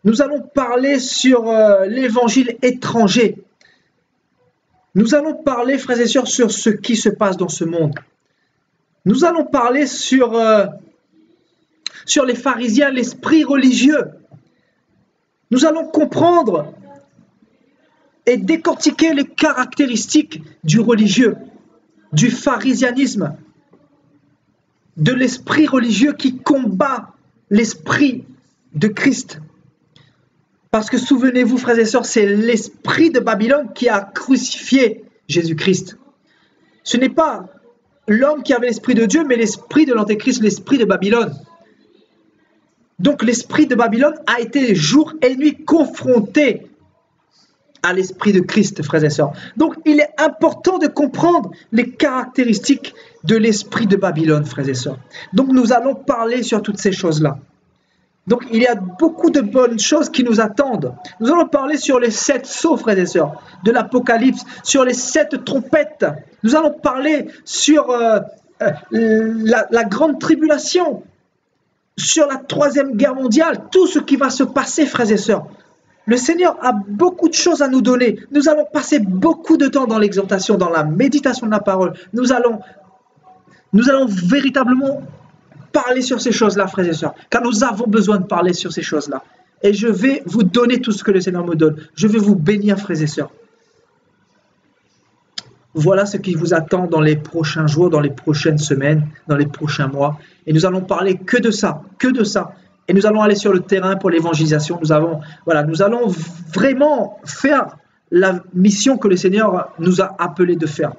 Nous allons parler sur l'évangile étranger. Nous allons parler, frères et sœurs, sur ce qui se passe dans ce monde. Nous allons parler sur les pharisiens, l'esprit religieux. Nous allons comprendre et décortiquer les caractéristiques du religieux, du pharisianisme, de l'esprit religieux qui combat l'esprit de Christ. Parce que souvenez-vous, frères et sœurs, c'est l'esprit de Babylone qui a crucifié Jésus-Christ. Ce n'est pas l'homme qui avait l'esprit de Dieu, mais l'esprit de l'Antéchrist, l'esprit de Babylone. Donc l'esprit de Babylone a été jour et nuit confronté à l'esprit de Christ, frères et sœurs. Donc il est important de comprendre les caractéristiques de l'esprit de Babylone, frères et sœurs. Donc nous allons parler sur toutes ces choses-là. Donc il y a beaucoup de bonnes choses qui nous attendent. Nous allons parler sur les 7 sceaux, frères et sœurs, de l'Apocalypse, sur les 7 trompettes. Nous allons parler sur la grande tribulation, sur la Troisième Guerre mondiale, tout ce qui va se passer, frères et sœurs. Le Seigneur a beaucoup de choses à nous donner. Nous allons passer beaucoup de temps dans l'exhortation, dans la méditation de la parole. Nous allons véritablement parler sur ces choses-là, frères et sœurs, car nous avons besoin de parler sur ces choses-là. Et je vais vous donner tout ce que le Seigneur me donne. Je vais vous bénir, frères et sœurs. Voilà ce qui vous attend dans les prochains jours, dans les prochaines semaines, dans les prochains mois. Et nous allons parler que de ça, que de ça. Et nous allons aller sur le terrain pour l'évangélisation. Nous allons vraiment faire la mission que le Seigneur nous a appelé de faire.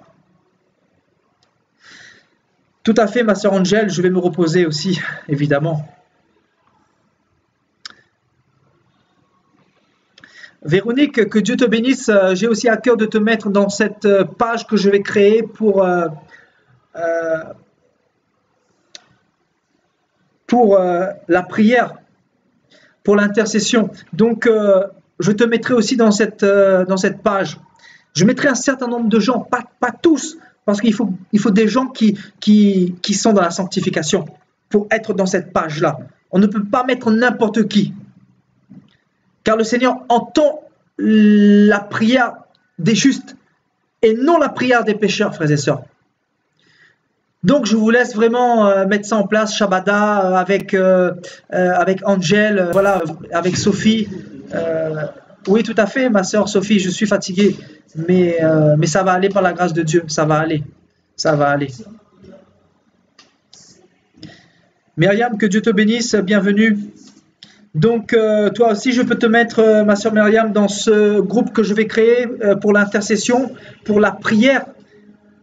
Tout à fait, ma sœur Angèle, je vais me reposer aussi, évidemment. Véronique, que Dieu te bénisse. J'ai aussi à cœur de te mettre dans cette page que je vais créer pour la prière, pour l'intercession. Donc, je te mettrai aussi dans cette page. Je mettrai un certain nombre de gens, pas tous, parce qu'il faut des gens qui sont dans la sanctification pour être dans cette page-là. On ne peut pas mettre n'importe qui. Car le Seigneur entend la prière des justes et non la prière des pécheurs, frères et sœurs. Donc, je vous laisse vraiment mettre ça en place, Shabada, avec Angel, voilà, avec Sophie. Oui, tout à fait, ma sœur Sophie, je suis fatigué, mais ça va aller par la grâce de Dieu, ça va aller, ça va aller. Myriam, que Dieu te bénisse, bienvenue. Donc, toi aussi, je peux te mettre, ma sœur Myriam, dans ce groupe que je vais créer pour l'intercession, pour la prière,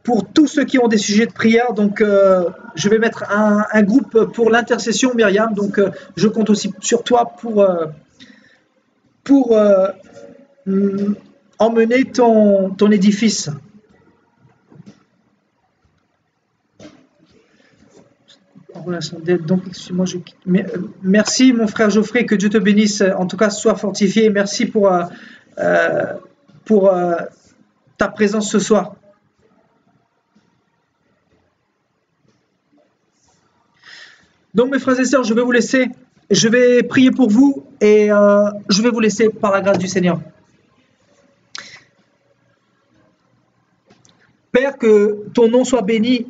pour tous ceux qui ont des sujets de prière. Donc, je vais mettre un groupe pour l'intercession, Myriam. Donc, je compte aussi sur toi pour emmener ton édifice. Donc, excuse-moi, merci mon frère Geoffrey, que Dieu te bénisse. En tout cas, sois fortifié. Merci pour ta présence ce soir. Donc, mes frères et sœurs, je vais vous laisser. Je vais prier pour vous et je vais vous laisser par la grâce du Seigneur. Père, que ton nom soit béni,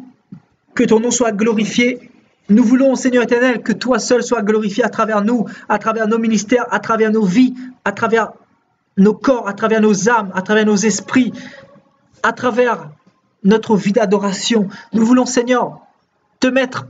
que ton nom soit glorifié. Nous voulons, Seigneur éternel, que toi seul sois glorifié à travers nous, à travers nos ministères, à travers nos vies, à travers nos corps, à travers nos âmes, à travers nos esprits, à travers notre vie d'adoration. Nous voulons, Seigneur, te mettre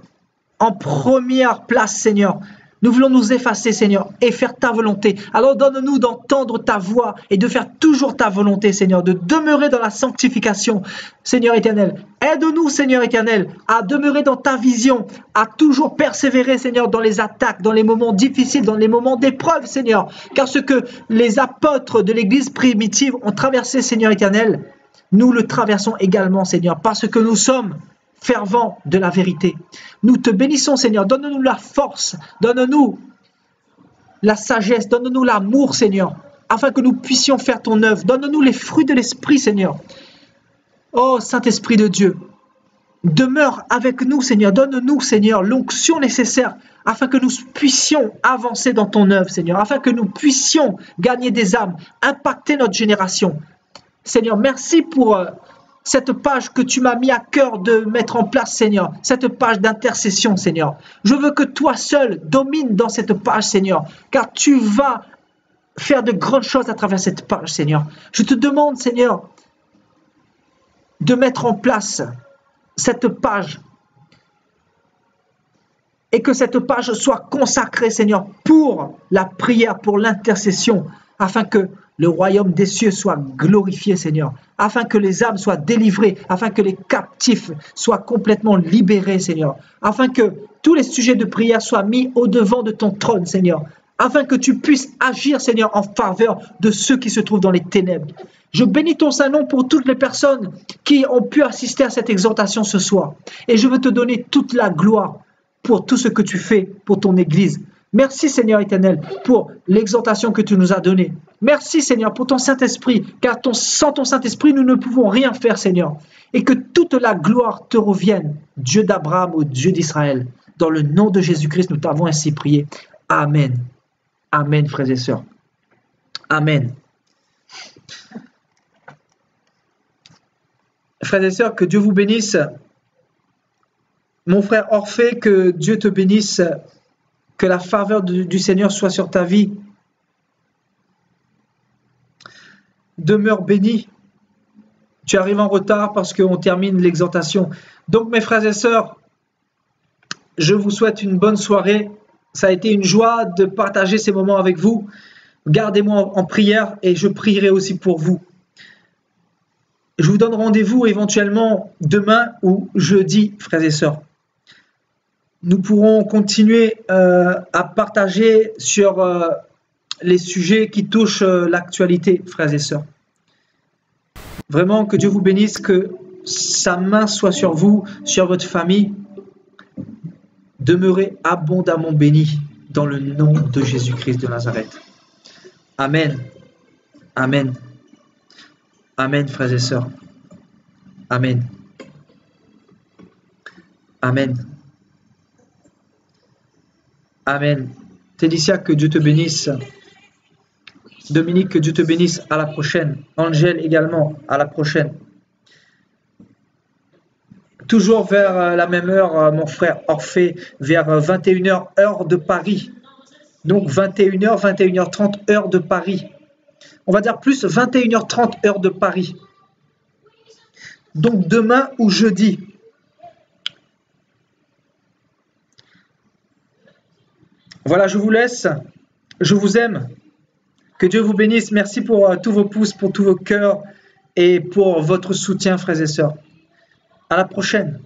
en première place, Seigneur. Nous voulons nous effacer, Seigneur, et faire ta volonté. Alors donne-nous d'entendre ta voix et de faire toujours ta volonté, Seigneur, de demeurer dans la sanctification, Seigneur éternel. Aide-nous, Seigneur éternel, à demeurer dans ta vision, à toujours persévérer, Seigneur, dans les attaques, dans les moments difficiles, dans les moments d'épreuve, Seigneur. Car ce que les apôtres de l'Église primitive ont traversé, Seigneur éternel, nous le traversons également, Seigneur, parce que nous sommes fervent de la vérité. Nous te bénissons, Seigneur. Donne-nous la force, donne-nous la sagesse, donne-nous l'amour, Seigneur, afin que nous puissions faire ton œuvre. Donne-nous les fruits de l'Esprit, Seigneur. Oh, Saint-Esprit de Dieu, demeure avec nous, Seigneur. Donne-nous, Seigneur, l'onction nécessaire afin que nous puissions avancer dans ton œuvre, Seigneur, afin que nous puissions gagner des âmes, impacter notre génération. Seigneur, merci pour cette page que tu m'as mis à cœur de mettre en place, Seigneur, cette page d'intercession, Seigneur. Je veux que toi seul domines dans cette page, Seigneur, car tu vas faire de grandes choses à travers cette page, Seigneur. Je te demande, Seigneur, de mettre en place cette page et que cette page soit consacrée, Seigneur, pour la prière, pour l'intercession, afin que le royaume des cieux soit glorifié, Seigneur, afin que les âmes soient délivrées, afin que les captifs soient complètement libérés, Seigneur, afin que tous les sujets de prière soient mis au-devant de ton trône, Seigneur, afin que tu puisses agir, Seigneur, en faveur de ceux qui se trouvent dans les ténèbres. Je bénis ton Saint-Nom pour toutes les personnes qui ont pu assister à cette exhortation ce soir. Et je veux te donner toute la gloire pour tout ce que tu fais pour ton Église. Merci, Seigneur éternel, pour l'exhortation que tu nous as donnée. Merci, Seigneur, pour ton Saint-Esprit, car sans ton Saint-Esprit, nous ne pouvons rien faire, Seigneur. Et que toute la gloire te revienne, Dieu d'Abraham, au Dieu d'Israël. Dans le nom de Jésus-Christ, nous t'avons ainsi prié. Amen. Amen, frères et sœurs. Amen. Frères et sœurs, que Dieu vous bénisse. Mon frère Orphée, que Dieu te bénisse. Que la faveur du Seigneur soit sur ta vie. Demeure béni. Tu arrives en retard parce qu'on termine l'exhortation. Donc, mes frères et sœurs, je vous souhaite une bonne soirée. Ça a été une joie de partager ces moments avec vous. Gardez-moi en prière et je prierai aussi pour vous. Je vous donne rendez-vous éventuellement demain ou jeudi, frères et sœurs. Nous pourrons continuer à partager sur les sujets qui touchent l'actualité, frères et sœurs. Vraiment, que Dieu vous bénisse, que sa main soit sur vous, sur votre famille. Demeurez abondamment bénis dans le nom de Jésus-Christ de Nazareth. Amen. Amen. Amen, frères et sœurs. Amen. Amen. Amen. Télicia, que Dieu te bénisse. Dominique, que Dieu te bénisse. À la prochaine. Angèle également. À la prochaine. Toujours vers la même heure, mon frère Orphée, vers 21h, heure de Paris. Donc 21h, 21h30, heure de Paris. On va dire plus 21h30, heure de Paris. Donc demain ou jeudi. Voilà, je vous laisse. Je vous aime. Que Dieu vous bénisse. Merci pour tous vos pouces, pour tous vos cœurs et pour votre soutien, frères et sœurs. À la prochaine.